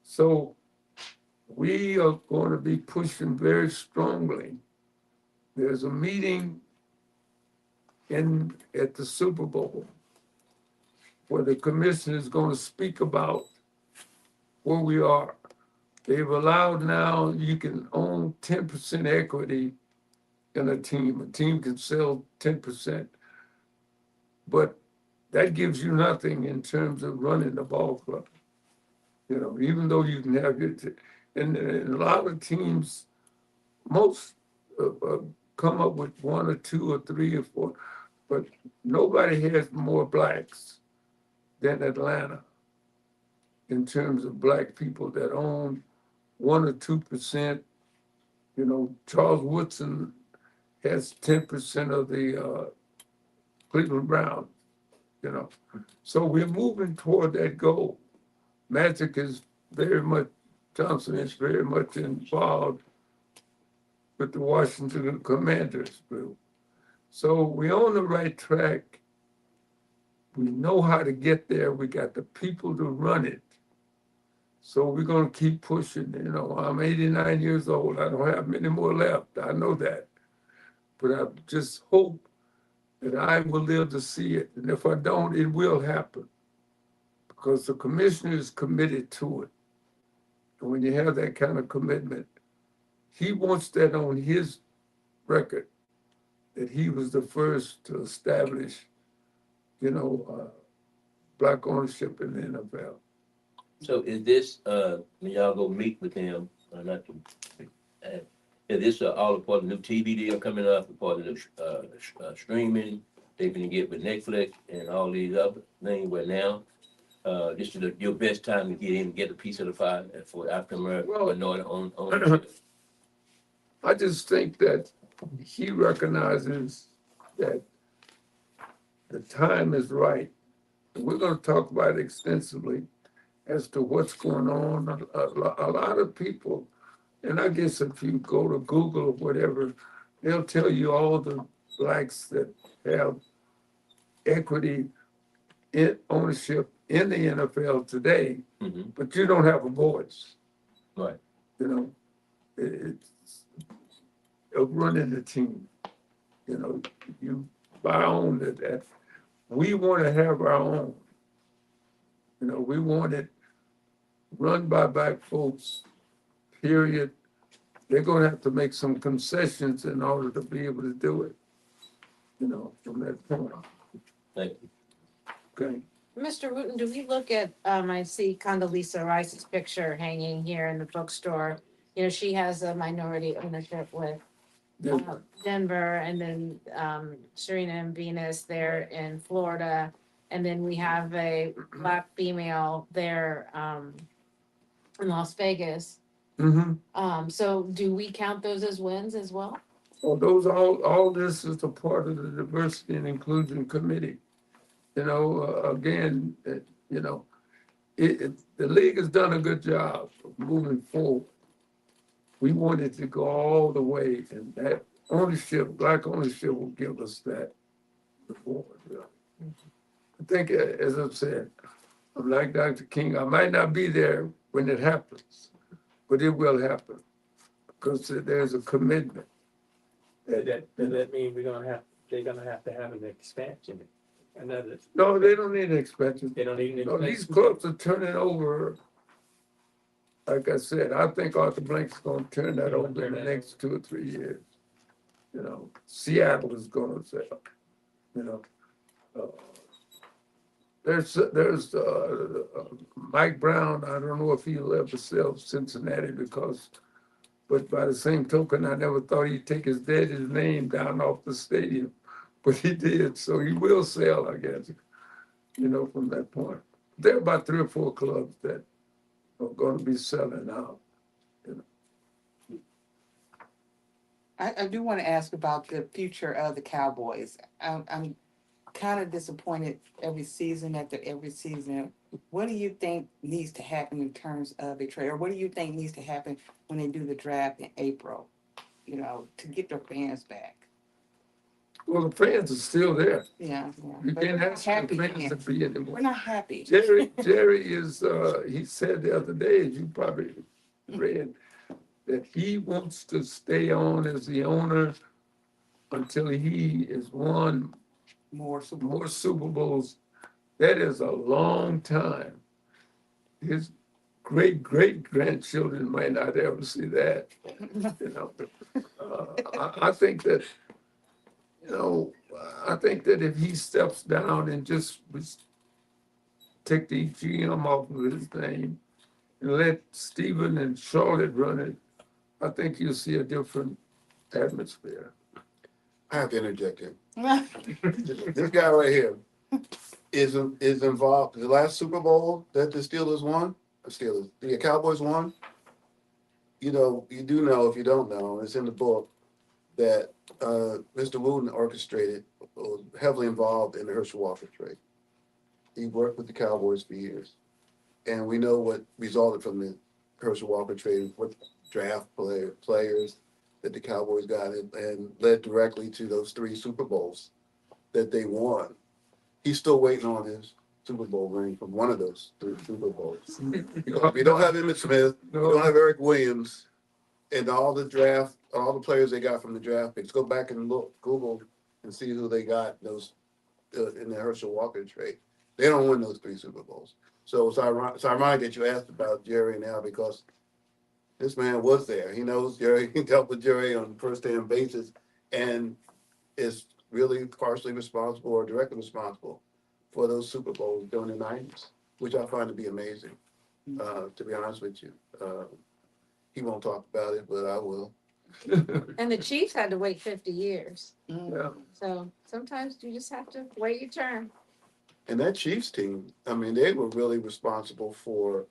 So we are going to be pushing very strongly. There's a meeting at the Super Bowl where the commission is going to speak about where we are. They've allowed now you can own 10% equity in a team. A team can sell 10%, but that gives you nothing in terms of running the ball club. Even though you can have your, and a lot of teams, most come up with one or two or three or four, but nobody has more blacks than Atlanta in terms of black people that own 1 or 2%. Charles Woodson has 10% of the Cleveland Browns, So we're moving toward that goal. Johnson is very much involved with the Washington Commanders group. So we're on the right track. We know how to get there. We got the people to run it. So we're going to keep pushing. I'm 89 years old. I don't have many more left. I know that. But I just hope that I will live to see it. And if I don't, it will happen. Because the commissioner is committed to it. And when you have that kind of commitment, he wants that on his record, that he was the first to establish, black ownership in the NFL. So is this, when y'all go meet with him, not to, is this all a part of the new TV deal coming up, a part of the streaming? They can get with Netflix and all these other things where now, this is your best time to get in and get a piece of the pie for African American minority ownership. I just think that he recognizes that the time is right. We're going to talk about it extensively as to what's going on. A lot of people, and I guess if you go to Google or whatever, they'll tell you all the blacks that have equity in ownership in the NFL today, Mhm. but you don't have a voice. Right. It's of running the team. You buy on that. We want to have our own. We want it run by black folks, period. They're going to have to make some concessions in order to be able to do it, from that point on. Thank you. Okay. Mr. Wooten, do we look at, I see Condoleezza Rice's picture hanging here in the bookstore. You know, she has a minority ownership with Denver, and then Serena and Venus there in Florida. And then we have a black female there in Las Vegas. Mm-hmm. So do we count those as wins as well? Well, all this is a part of the diversity and inclusion committee. You know, again, you know, the league has done a good job of moving forward. We wanted to go all the way, and that ownership, black ownership, will give us that reward. Yeah. I think, as I've said, I'm like Dr. King. I might not be there when it happens, but it will happen because there's a commitment. Does that mean they're gonna have to have an expansion? Another, No, they don't need an expansion. they don't need an No, these expansion? clubs are turning over. Like I said, I think Arthur Blank's gonna turn that over in the next 2 or 3 years. You know, Seattle is gonna sell, you know. Uh, There's Mike Brown, I don't know if he'll ever sell Cincinnati because, but by the same token, I never thought he'd take his daddy's name down off the stadium, but he did, so he will sell, I guess, you know, from that point. There are about 3 or 4 clubs that are gonna be selling out. I do want to ask about the future of the Cowboys. I'm kind of disappointed every season after every season. What do you think needs to happen in terms of a trade, or what do you think needs to happen when they do the draft in April? You know, to get their fans back. Well, the fans are still there. Yeah, You but can't we're not ask the happy fans yet. to be anymore. We're not happy. Jerry is, he said the other day, as you probably read, that he wants to stay on as the owner until he has won More Super more Super Bowls. That is a long time. His great grandchildren might not ever see that, you know. I think that, you know, I think that if he steps down and just take the GM off of his name and let Stephen and Charlotte run it, I think you'll see a different atmosphere. I have to interject here. This guy right here is involved. The last Super Bowl that the Steelers won, the Cowboys won. You know, you do know if you don't know, it's in the book that Mr. Wooten orchestrated, was heavily involved in the Herschel Walker trade. He worked with the Cowboys for years, and we know what resulted from the Herschel Walker trade, what draft players that the Cowboys got, and led directly to those 3 Super Bowls that they won. He's still waiting on his Super Bowl ring from one of those 3 Super Bowls. We don't have Emmitt Smith, we don't have Eric Williams, and all the players they got from the draft picks. Go back and look, Google, and see who they got those in the Herschel Walker trade. They don't win those 3 Super Bowls. So it's ironic that you asked about Jerry now because this man was there. He knows Jerry. He dealt with Jerry on a first-hand basis, and is really partially responsible or directly responsible for those Super Bowls during the '90s, which I find to be amazing. To be honest with you, he won't talk about it, but I will. And the Chiefs had to wait 50 years. Yeah. So sometimes you just have to wait your turn. And that Chiefs team, I mean, they were really responsible for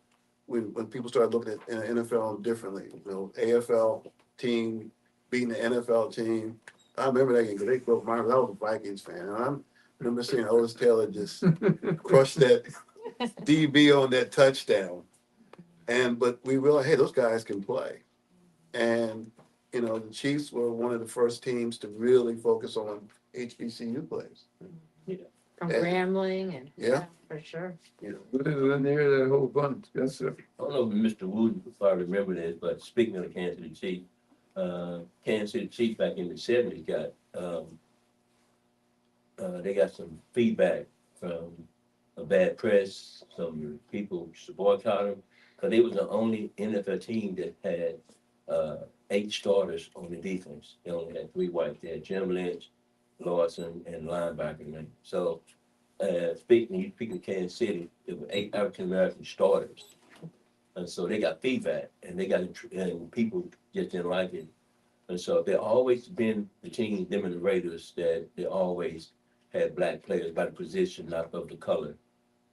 when people started looking at NFL differently. You know, AFL team beating the NFL team. I remember that game because they broke my heart. I was a Vikings fan. And I remember seeing Otis Taylor just crush that DB on that touchdown. But we realized, hey, those guys can play. And, you know, the Chiefs were one of the first teams to really focus on HBCU players. From And- Grambling and Yeah. for sure. You know, But it was near that whole bunch, yes, sir. I don't know if Mr. Wooten, if I remember this, but speaking of the Kansas City Chiefs, Kansas City Chiefs back in the 70s they got some feedback from a bad press, some people used to boycott them, because they was the only NFL team that had 8 starters on the defense. They only had 3 whites. They had Jim Lynch, Lawson, and linebacker. So speaking of Kansas City, there were 8 African American starters. And so they got feedback and and people just didn't like it. And so they always been the team, them and the Raiders, that they always had black players by the position, not of the color.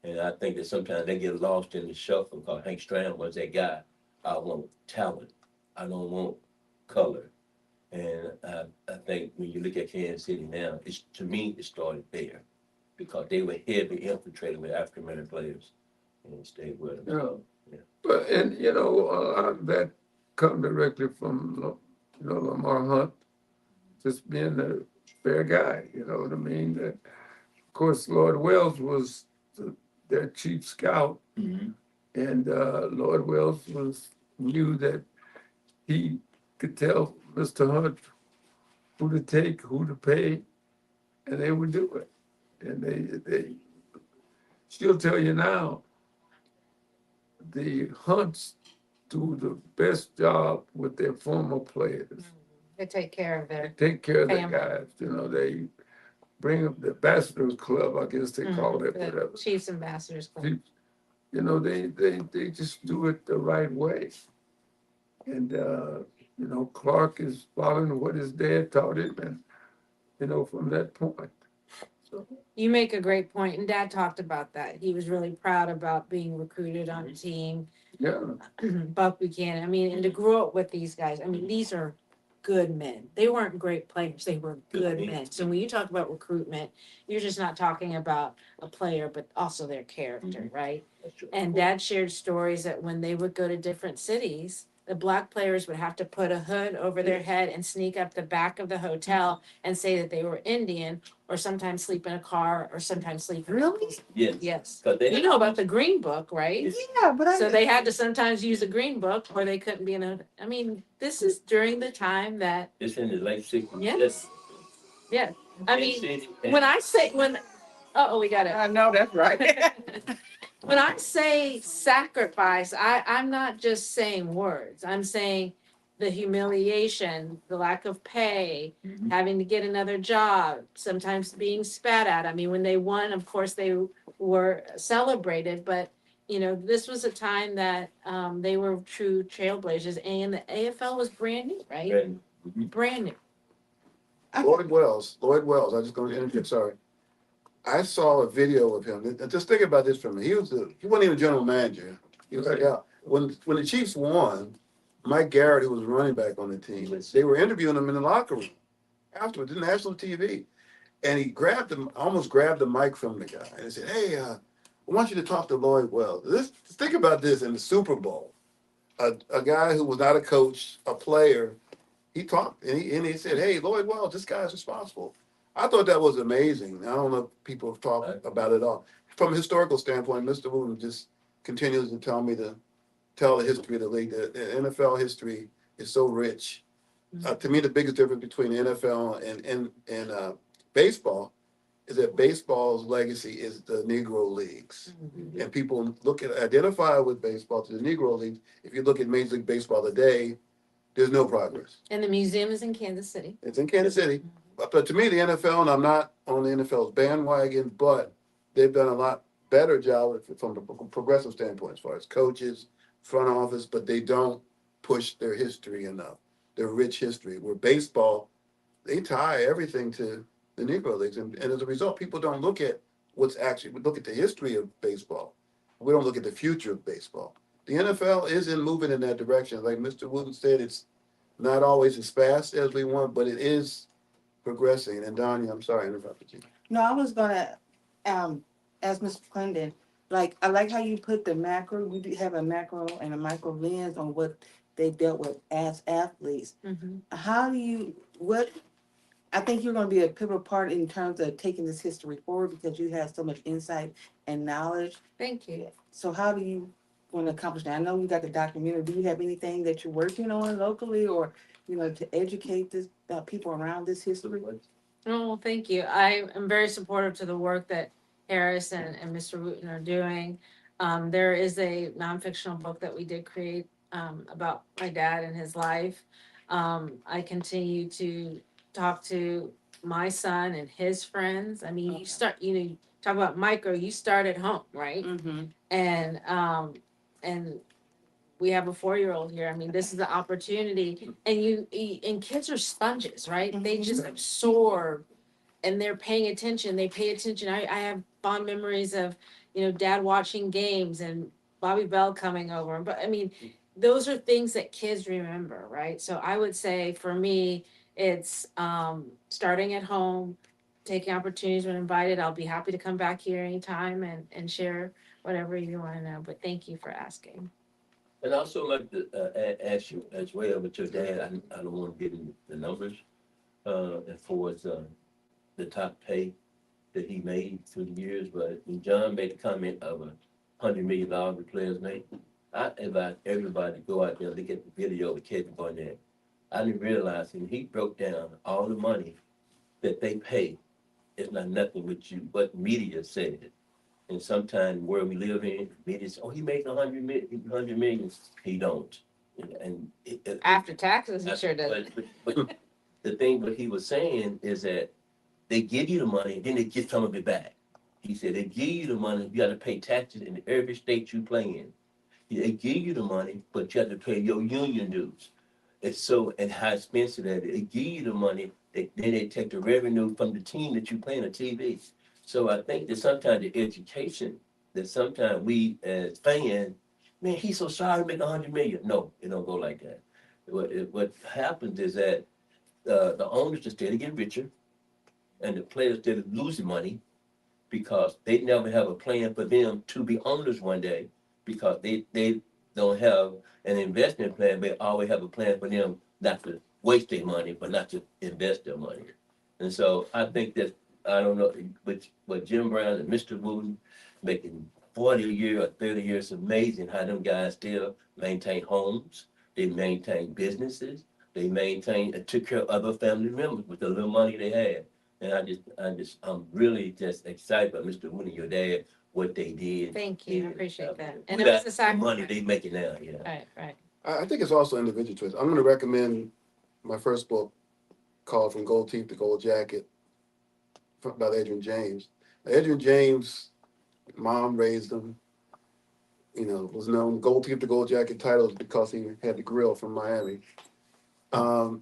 And I think that sometimes they get lost in the shuffle because Hank Stram was that guy. I want talent. I don't want color. And I think when you look at Kansas City now, to me, it started there because they were heavily infiltrated with African American players and stayed with them. Yeah. But, and, you know, that come directly from, Lamar Hunt, just being a fair guy, you know what I mean? Of course, Lloyd Wells was their chief scout, and Lloyd Wells knew that he could tell Mr. Hunt who to take, who to pay, and they would do it. And they still tell you now, the Hunts do the best job with their former players. They take care of They their take care of their family. guys, you know, they bring up the ambassadors club, I guess they call it, the whatever. Chiefs Ambassadors Club. You know, they just do it the right way. And, you know, Clark is following what his dad taught him, and, you know, from that point. So, You make a great point, and Dad talked about that. He was really proud about being recruited on a team. yeah, Buck Buchanan. I mean, and to grow up with these guys. I mean, these are good men. They weren't great players. They were good men. So when you talk about recruitment, you're just not talking about a player, but also their character, right? That's true. And Dad shared stories that when they would go to different cities, the black players would have to put a hood over their head and sneak up the back of the hotel and say that they were Indian, or sometimes sleep in a car, or sometimes sleep. Really? Yes. Yes. 'Cause they- You know about the Green Book, right? Yeah, but I. So they had to sometimes use a Green Book, or they couldn't be in a. I mean, this is during the time that. It's in the late 60s. Yes. Yeah. I mean, City, when I say when. Oh, we got it. I know that's right. When I say sacrifice, I'm not just saying words. I'm saying the humiliation, the lack of pay, having to get another job, sometimes being spat at. I mean, when they won, of course, they were celebrated, but you know, this was a time that they were true trailblazers, and the AFL was brand new, right? Brand new. Lloyd Wells, I was just gonna interject, sorry. I saw a video of him, and just think about this for me, he wasn't even a general manager. He was, yeah, when the Chiefs won, Mike Garrett, who was running back on the team, they were interviewing him in the locker room afterwards, the national TV. And he almost grabbed the mic from the guy and said, hey, I want you to talk to Lloyd Wells. Think about this in the Super Bowl. A guy who was not a coach, a player, he talked and he said, hey, Lloyd Wells, this guy's responsible. I thought that was amazing. I don't know if people have talked about it all. From a historical standpoint, Mr. Wooten just continues to tell me to tell the history of the league. The NFL history is so rich. To me, the biggest difference between the NFL and baseball is that baseball's legacy is the Negro leagues. And people identify with baseball to the Negro leagues. If you look at Major League Baseball today, there's no progress. And the museum is in Kansas City. It's in Kansas City. But to me, the NFL, and I'm not on the NFL's bandwagon, but they've done a lot better job from the progressive standpoint as far as coaches, front office, but they don't push their history enough, their rich history. Where baseball, they tie everything to the Negro Leagues. And as a result, people don't look at we look at the history of baseball. We don't look at the future of baseball. The NFL isn't moving in that direction. Like Mr. Wooten said, it's not always as fast as we want, but it is progressing. And Donnie, I'm sorry I interrupted you. No, I was gonna ask Mr. Clendon, like, I like how you put the macro, you do have a macro and a micro lens on what they dealt with as athletes. How do you, I think you're gonna be a pivotal part in terms of taking this history forward because you have so much insight and knowledge. Thank you. So how do you want to accomplish that? I know you got the documentary. Do you have anything that you're working on locally or, to educate people around this history? Oh, thank you. I am very supportive to the work that Harris and Mr. Wooten are doing. There is a nonfictional book that we did create about my dad and his life. I continue to talk to my son and his friends. I mean, you talk about micro, you start at home, right? Mm-hmm. And we have a 4-year-old here. I mean, this is the opportunity, and kids are sponges, right? They just absorb, and they're paying attention. They pay attention. I have fond memories of, dad watching games and Bobby Bell coming over. But I mean, those are things that kids remember, right? So I would say for me, it's starting at home, taking opportunities when invited. I'll be happy to come back here anytime and share whatever you want to know. But thank you for asking. And I also like to ask you as well with your dad. I don't want to get into the numbers as far as the top pay that he made through the years. But when John made the comment of $100 million the players make, I invite everybody to go out there and look at the video of Kevin Barnett. I didn't realize, and he broke down all the money that they pay. It's not nothing with you, what media said. And sometimes where we live in, media says, oh, he made 100 million. He don't. After taxes, he sure does. But the thing what he was saying is that they give you the money, then they get some of it back. He said they give you the money, you got to pay taxes in every state you play in. They give you the money, but you have to pay your union dues. And how expensive that is. They give you the money, then they take the revenue from the team that you play on the TV. So I think that sometimes the education, that sometimes we as fans, man, he's so sorry to make 100 million. No, it don't go like that. What happens is that the owners just steady get richer, and the players steady losing money because they never have a plan for them to be owners one day because they don't have an investment plan, but always have a plan for them not to waste their money, but not to invest their money. And so I think that, I don't know, but Jim Brown and Mr. Wooten making 40 a year or 30 years, it's amazing how them guys still maintain homes, they maintain businesses, they maintain and took care of other family members with the little money they had. And I'm really just excited about Mr. Wooten, your dad, what they did. Thank you. I appreciate that. And it without was a the money sacrifice. they making now, yeah. Right, right. I think it's also individual choice. I'm going to recommend my first book called From Gold Teeth to Gold Jacket by Adrian James. Adrian James, mom raised him, was known Gold Teeth to Gold Jacket titles because he had the grill from Miami.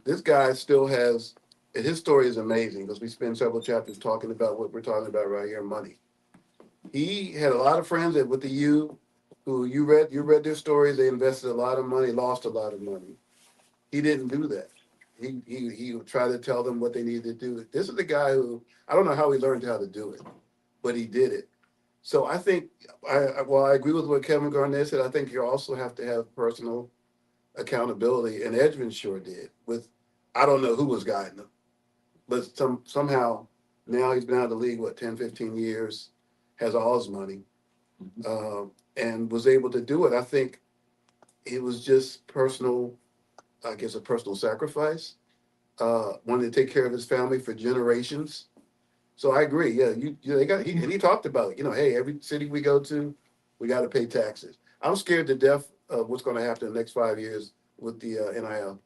This guy still has, and his story is amazing because we spend several chapters talking about what we're talking about right here, money. He had a lot of friends with the U who you read their stories. They invested a lot of money, lost a lot of money. He didn't do that. He would try to tell them what they needed to do. This is the guy who, I don't know how he learned how to do it, but he did it. So I think, while I agree with what Kevin Garnett said, I think you also have to have personal accountability, and Edwin sure did. I don't know who was guiding him, but somehow now he's been out of the league, 10, 15 years, has all his money, and was able to do it. I think it was just personal, I guess, a personal sacrifice. Wanted to take care of his family for generations. So I agree. Yeah, and he talked about it. Hey, every city we go to, we got to pay taxes. I'm scared to death of what's going to happen in the next 5 years with the NIL.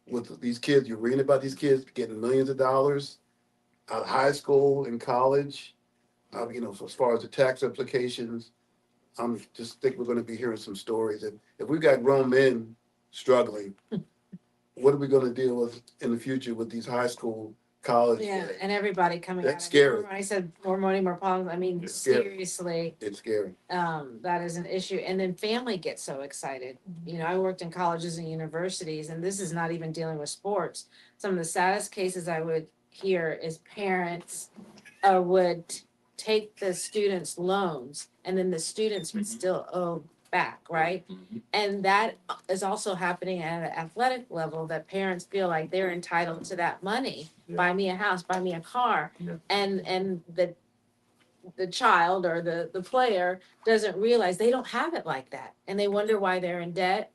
With these kids, you're reading about these kids getting millions of dollars out of high school and college. So as far as the tax implications, I'm just think we're going to be hearing some stories. And if we've got grown men struggling, what are we going to deal with in the future with these high school, college? Yeah, and everybody coming out. That's scary. When I said more money, more problems, I mean, It's scary. seriously, It's scary. that is an issue. And then family gets so excited. I worked in colleges and universities, and this is not even dealing with sports. Some of the saddest cases I would hear is parents would take the students' loans, and then the students would still owe back, right? And that is also happening at an athletic level, that parents feel like they're entitled to that money. Buy me a house, buy me a car. And the child or the player doesn't realize they don't have it like that, and they wonder why they're in debt.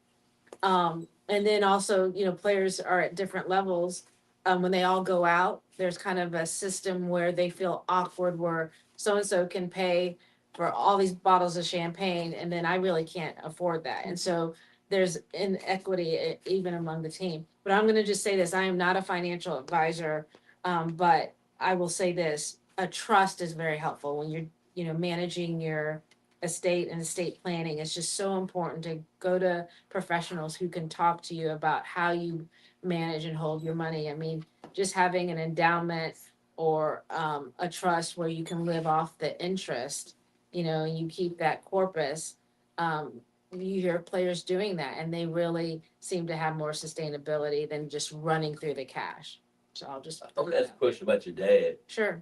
And then also, players are at different levels. When they all go out, there's kind of a system where they feel awkward, where so and so can pay for all these bottles of champagne, and then I really can't afford that. And so there's inequity even among the team. But I'm going to just say this: I am not a financial advisor, but I will say this: a trust is very helpful when you're, managing your estate and estate planning. It's just so important to go to professionals who can talk to you about how you manage and hold your money. I mean, just having an endowment or a trust where you can live off the interest, and you keep that corpus. Um, you hear players doing that, and they really seem to have more sustainability than just running through the cash. So I'll just. I'm gonna ask a question about your dad. Sure.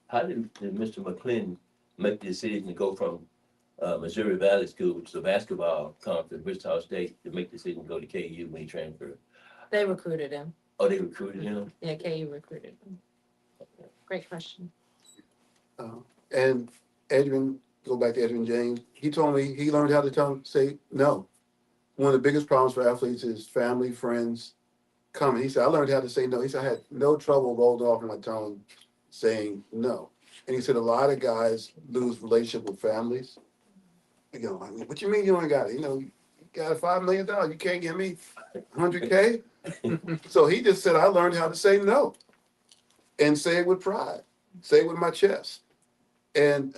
How did Mr. McClinton make the decision to go from Missouri Valley School, which is a basketball conference, Wichita State, to make the decision to go to KU when he transferred? They recruited him. Oh, they recruited him? Yeah, KU recruited him. Great question. And Edwin, go back to Edwin James. He told me he learned how to say no. One of the biggest problems for athletes is family, friends coming. He said, I learned how to say no. He said, I had no trouble rolling off my tongue saying no. And he said, a lot of guys lose relationship with families. You know, I mean, what you mean you ain't got it? You got $5 million. You can't give me 100K. So he just said, I learned how to say no and say it with pride, say it with my chest. And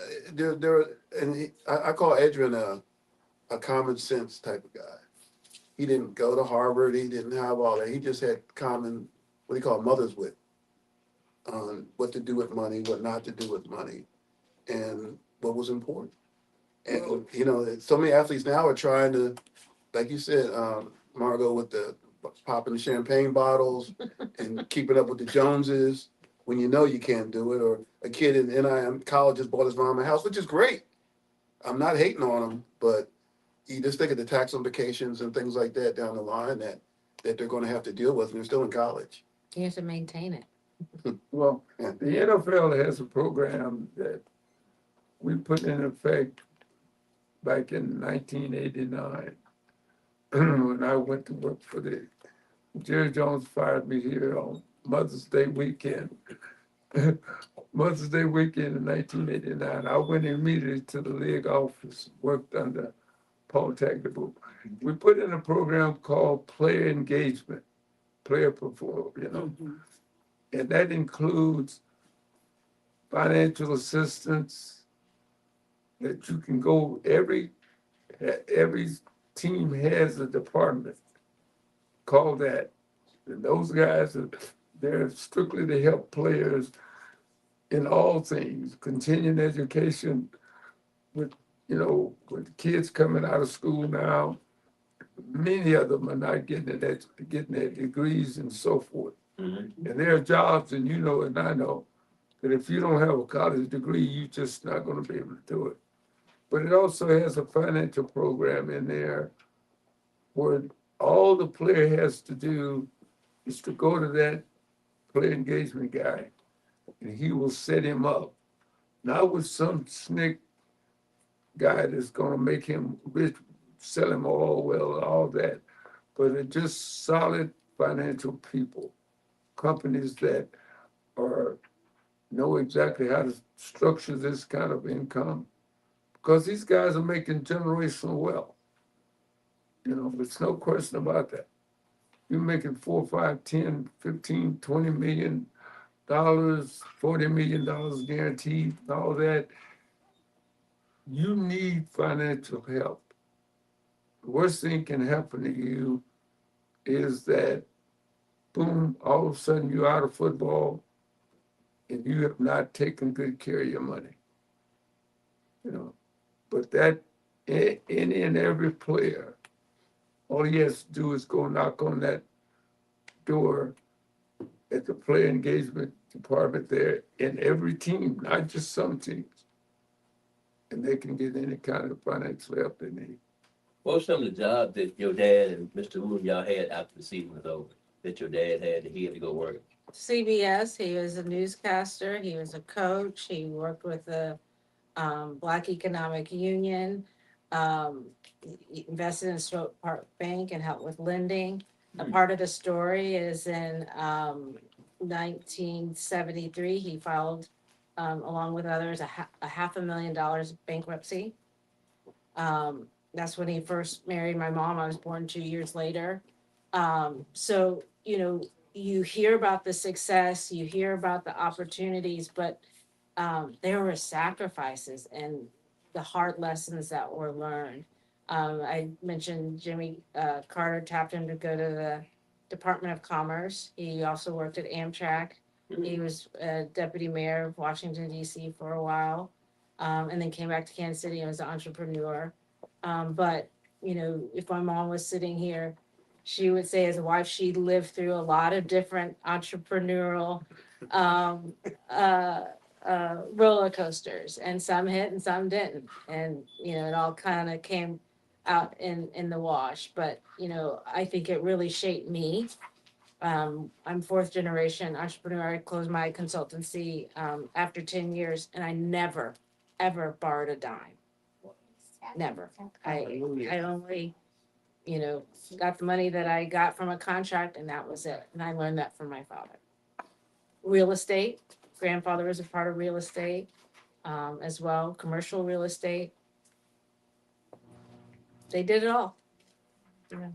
I call Adrian a common sense type of guy. He didn't go to Harvard. He didn't have all that. He just had common, what do you call it, mother's wit on what to do with money, what not to do with money, and what was important. And, so many athletes now are trying to, like you said, Margot, with the popping the champagne bottles and keeping up with the Joneses when you know you can't do it. Or a kid in NIM college just bought his mom a house, which is great. I'm not hating on them, but you just think of the tax implications and things like that down the line that they're going to have to deal with, and they're still in college. You have to maintain it. Well, the NFL has a program that we put in effect back in 1989 when I went to work for Jerry Jones fired me here on Mother's Day weekend. Mother's Day weekend in 1989. I went immediately to the league office, worked under Paul Tagliabue. We put in a program called player engagement, player perform, and that includes financial assistance that you can go, every team has a department called that. And those guys they're strictly to help players in all things, continuing education with, with kids coming out of school now. Many of them are not getting their degrees and so forth. Mm-hmm. And there are jobs, and and I know, that if you don't have a college degree, you're just not going to be able to do it. But it also has a financial program in there where all the player has to do is to go to that player engagement guy, and he will set him up. Not with some slick guy that's going to make him rich, sell him all that, but it's just solid financial people, companies that know exactly how to structure this kind of income, because these guys are making generational wealth. There's no question about that. You're making 4, 5, 10, 15, 20 million dollars, $40 million guaranteed, all that. You need financial help. The worst thing can happen to you is that, boom, all of a sudden you're out of football and you have not taken good care of your money. But that, any and every player, all he has to do is go knock on that door at the player engagement department there in every team, not just some teams. And they can get any kind of financial help they need. What were some of the jobs that your dad and Mr. Wooten y'all had after the season was over, that your dad had that he had to go work? CBS, he was a newscaster, he was a coach, he worked with the Black Economic Union, he invested in Swope Park Bank and helped with lending. A part of the story is in 1973, he filed, along with others, a $500,000 bankruptcy. That's when he first married my mom. I was born 2 years later. So, you hear about the success, you hear about the opportunities, but there were sacrifices and the hard lessons that were learned. I mentioned Jimmy Carter tapped him to go to the Department of Commerce. He also worked at Amtrak. He was deputy mayor of Washington, D.C. for a while, and then came back to Kansas City and was an entrepreneur. But, you know, if my mom was sitting here, she would say as a wife, she lived through a lot of different entrepreneurial um, uh, roller coasters, and some hit and some didn't. And, you know, it all kind of came out in the wash. But, you know, I think it really shaped me. I'm fourth generation entrepreneur. I closed my consultancy after 10 years, and I never, ever borrowed a dime. Never. I only, you know, got the money that I got from a contract, and that was it. And I learned that from my father. Real estate, grandfather was a part of real estate as well, commercial real estate. They did it all. Yeah.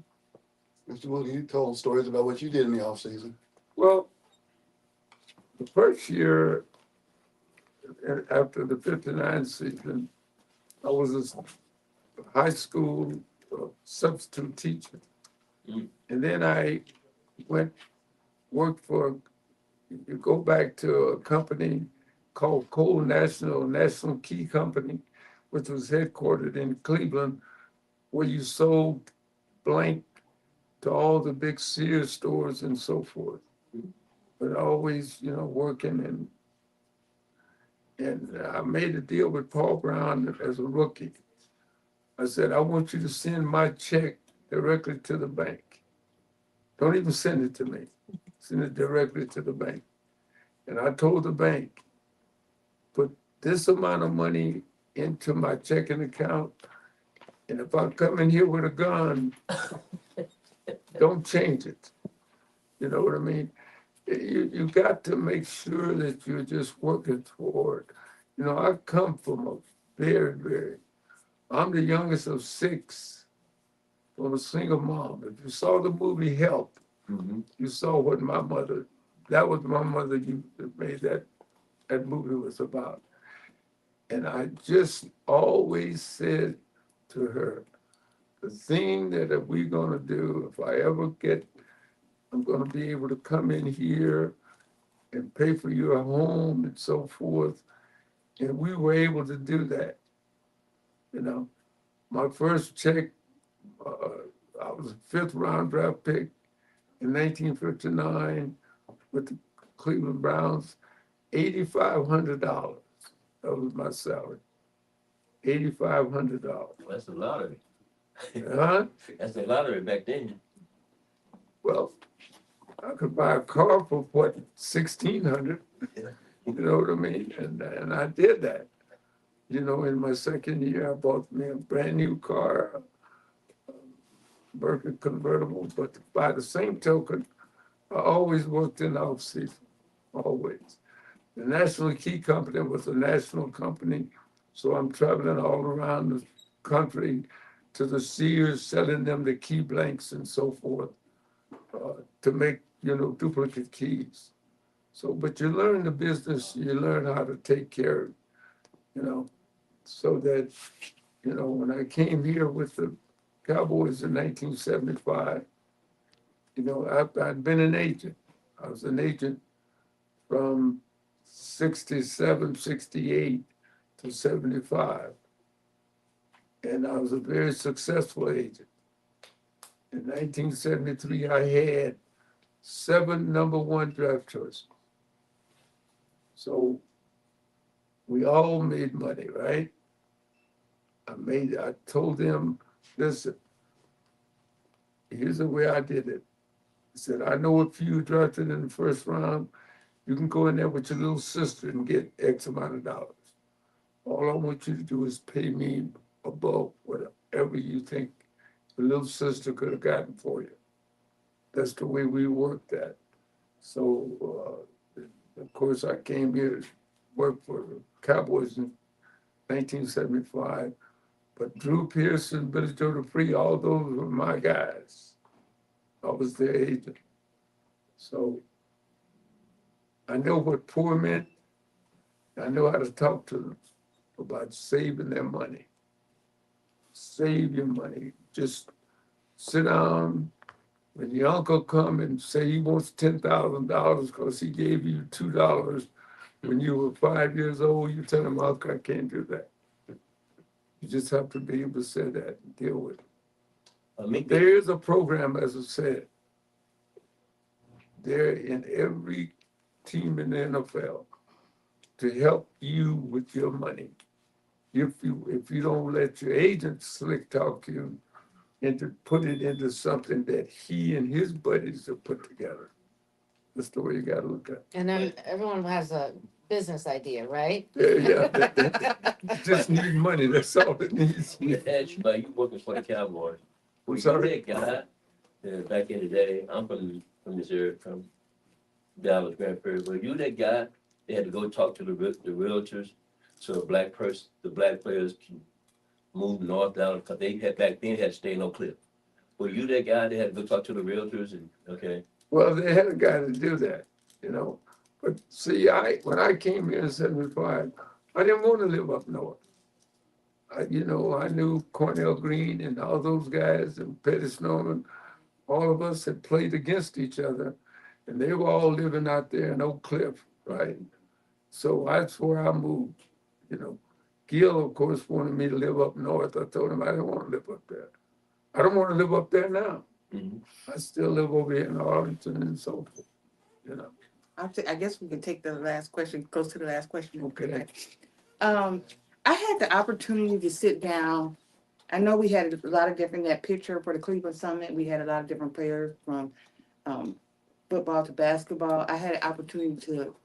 Mr. Wooten, you told stories about what you did in the off season. Well, the first year after the '59 season, I was a high school substitute teacher. And then I went, worked for, you go back to a company called Coal National Key Company, which was headquartered in Cleveland, where you sold blank to all the big Sears stores and so forth. But always, you know, working and I made a deal with Paul Brown as a rookie. I said, I want you to send my check directly to the bank. Don't even send it to me. Send it directly to the bank. And I told the bank, put this amount of money into my checking account. And if I come in here with a gun, don't change it. You know what I mean? You got to make sure that you're just working toward. You know, I come from a I'm the youngest of 6 from a single mom. If you saw the movie Help, you saw what that was my mother that made that movie was about. And I just always said to her, the thing that if we're gonna do, if I ever I'm gonna be able to come in here and pay for your home and so forth. And we were able to do that. You know, my first check, I was a 5th round draft pick in 1959 with the Cleveland Browns, $8,500. That was my salary, $8,500. That's the lottery. Huh? That's the lottery back then. Well, I could buy a car for what, 1,600? You know what I mean? And I did that. You know, in my second year, I bought me a brand new car, Berkeley convertible. But by the same token, I always worked in off season, always. The National Key Company was a national company, so I'm traveling all around the country to the Sears, selling them the key blanks and so forth to make, you know, duplicate keys. So, but you learn the business, you learn how to take care, you know, so that, you know, when I came here with the Cowboys in 1975, you know, I'd been an agent. I was an agent from 67, 68 to 75. And I was a very successful agent. In 1973, I had 7 #1 draft choices. So we all made money, right? I told them, listen, here's the way I did it. I said, I know if you drafted in the first round, you can go in there with your little sister and get X amount of dollars. All I want you to do is pay me above whatever you think your little sister could have gotten for you. That's the way we worked at. So, of course, I came here to work for the Cowboys in 1975. But Drew Pearson, Billy Joe Dupree, all those were my guys. I was their agent. So I know what poor meant, I know how to talk to them about saving their money. Save your money. Just sit down. When your uncle come and say he wants $10,000 because he gave you $2 when you were 5 years old, you tell him, Uncle, I can't do that. You just have to be able to say that and deal with it. There is a program, as I said, there in every team in the NFL to help you with your money. If you don't let your agent slick talk you into put it into something that he and his buddies have put together. That's the way you gotta look at it. And then everyone has a business idea, right? Yeah, they just need money, that's all it needs. That's why you working for the Cowboys. I'm You sorry. that guy, back in the day, I'm from this area, from Dallas, Grand Prairie, were you that guy, they had to go talk to the realtors, so the black players can move north down, because they had, back then, had to stay in Oak Cliff. Were you that guy that had to go talk to the realtors and, okay? Well, they had a guy to do that, you know. But see, when I came here in '75, I didn't want to live up north. I knew Cornell Green and all those guys and Pettis Norman, all of us had played against each other, and they were all living out there in Oak Cliff, right? So that's where I moved, you know. Gil, of course, wanted me to live up north. I told him I didn't want to live up there. I don't want to live up there now. Mhm. I still live over here in Arlington and so forth, you know. I guess we can take the last question, goes to the last question. Okay. I had the opportunity to sit down. I know we had a lot of different, that picture for the Cleveland Summit, we had a lot of different players from football to basketball. I had an opportunity to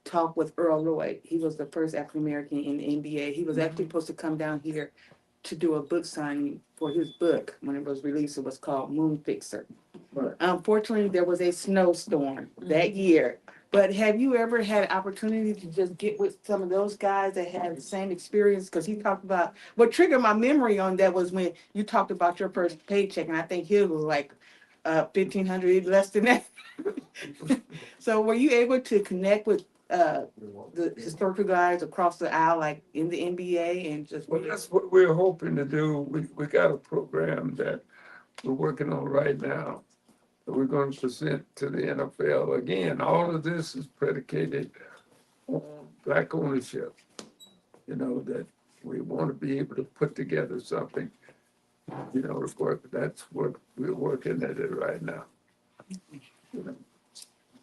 talk with Earl Lloyd. He was the first African American in the NBA. He was actually supposed to come down here to do a book signing for his book. When it was released, it was called Moon Fixer. Right. Unfortunately, there was a snowstorm that year. But have you ever had an opportunity to just get with some of those guys that had the same experience? Because he talked about, what triggered my memory on that was when you talked about your first paycheck, and I think his was like 1,500, less than that. So were you able to connect with the historical guys across the aisle, like in the NBA, and just? Well, that's what we're hoping to do. We got a program that we're working on right now that we're going to present to the NFL. Again, all of this is predicated on Black ownership. You know, that we want to be able to put together something, you know, to work. That's what we're working at it right now. You know.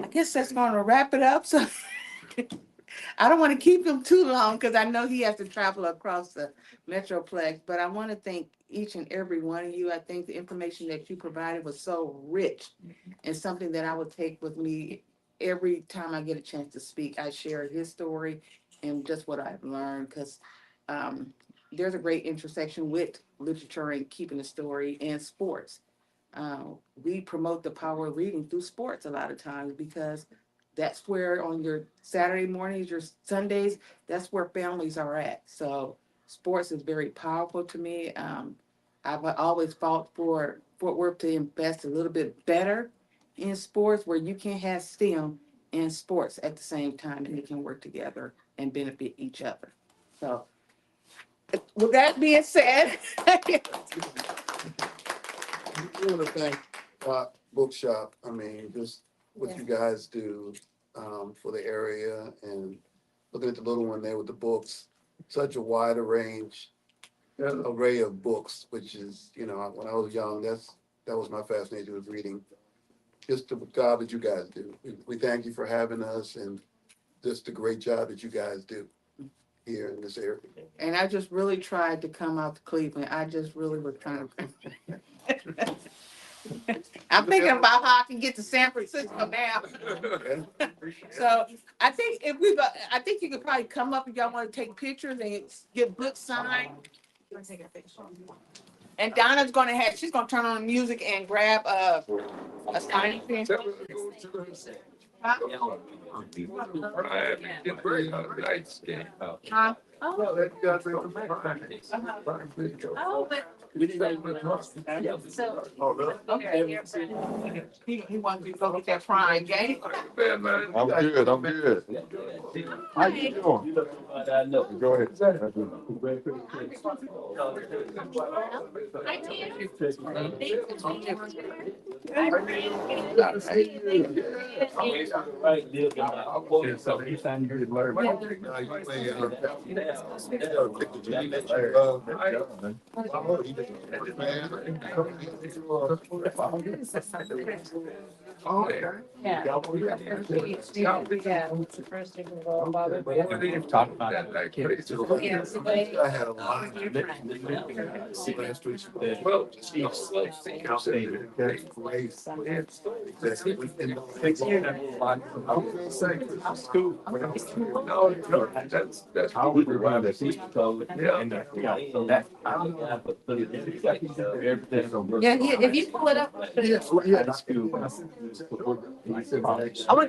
I guess that's going to wrap it up. So I don't want to keep him too long because I know he has to travel across the Metroplex, but I want to thank each and every one of you. I think the information that you provided was so rich and something that I would take with me every time I get a chance to speak. I share his story and just what I've learned, because there's a great intersection with literature and keeping the story and sports. We promote the power of reading through sports a lot of times, because that's where on your Saturday mornings, your Sundays, that's where families are at. So sports is very powerful to me. I've always fought for Fort Worth to invest a little bit better in sports, where you can have STEM and sports at the same time, and they can work together and benefit each other. So with that being said, We want to thank Bookshop. I mean, just what you guys do for the area, and looking at the little one there with the books, such a wide range, array of books, which is, you know, when I was young, that was my fascination with reading. Just the job that you guys do. We thank you for having us, and just the great job that you guys do here in this area. and I just really tried to come out to Cleveland. I just really was trying to. I'm thinking about how I can get to San Francisco now. So I think I think you could probably come up if y'all want to take pictures and get books signed. And Donna's she's gonna turn on the music and grab a signing pen. Huh? Lights game. Huh? Oh, so. Okay. He wants me to go get that frying game. Man, I'm good. How you doing? Go ahead. Oh, okay. Yeah. Yeah, it's the first thing we go above it. Talk about that. Yeah, so they- I had a lot. Your friend. Last week. Well, that's. I would rather see the Yeah. and that. Yeah, if you pull it up. Yeah. School. I'm gonna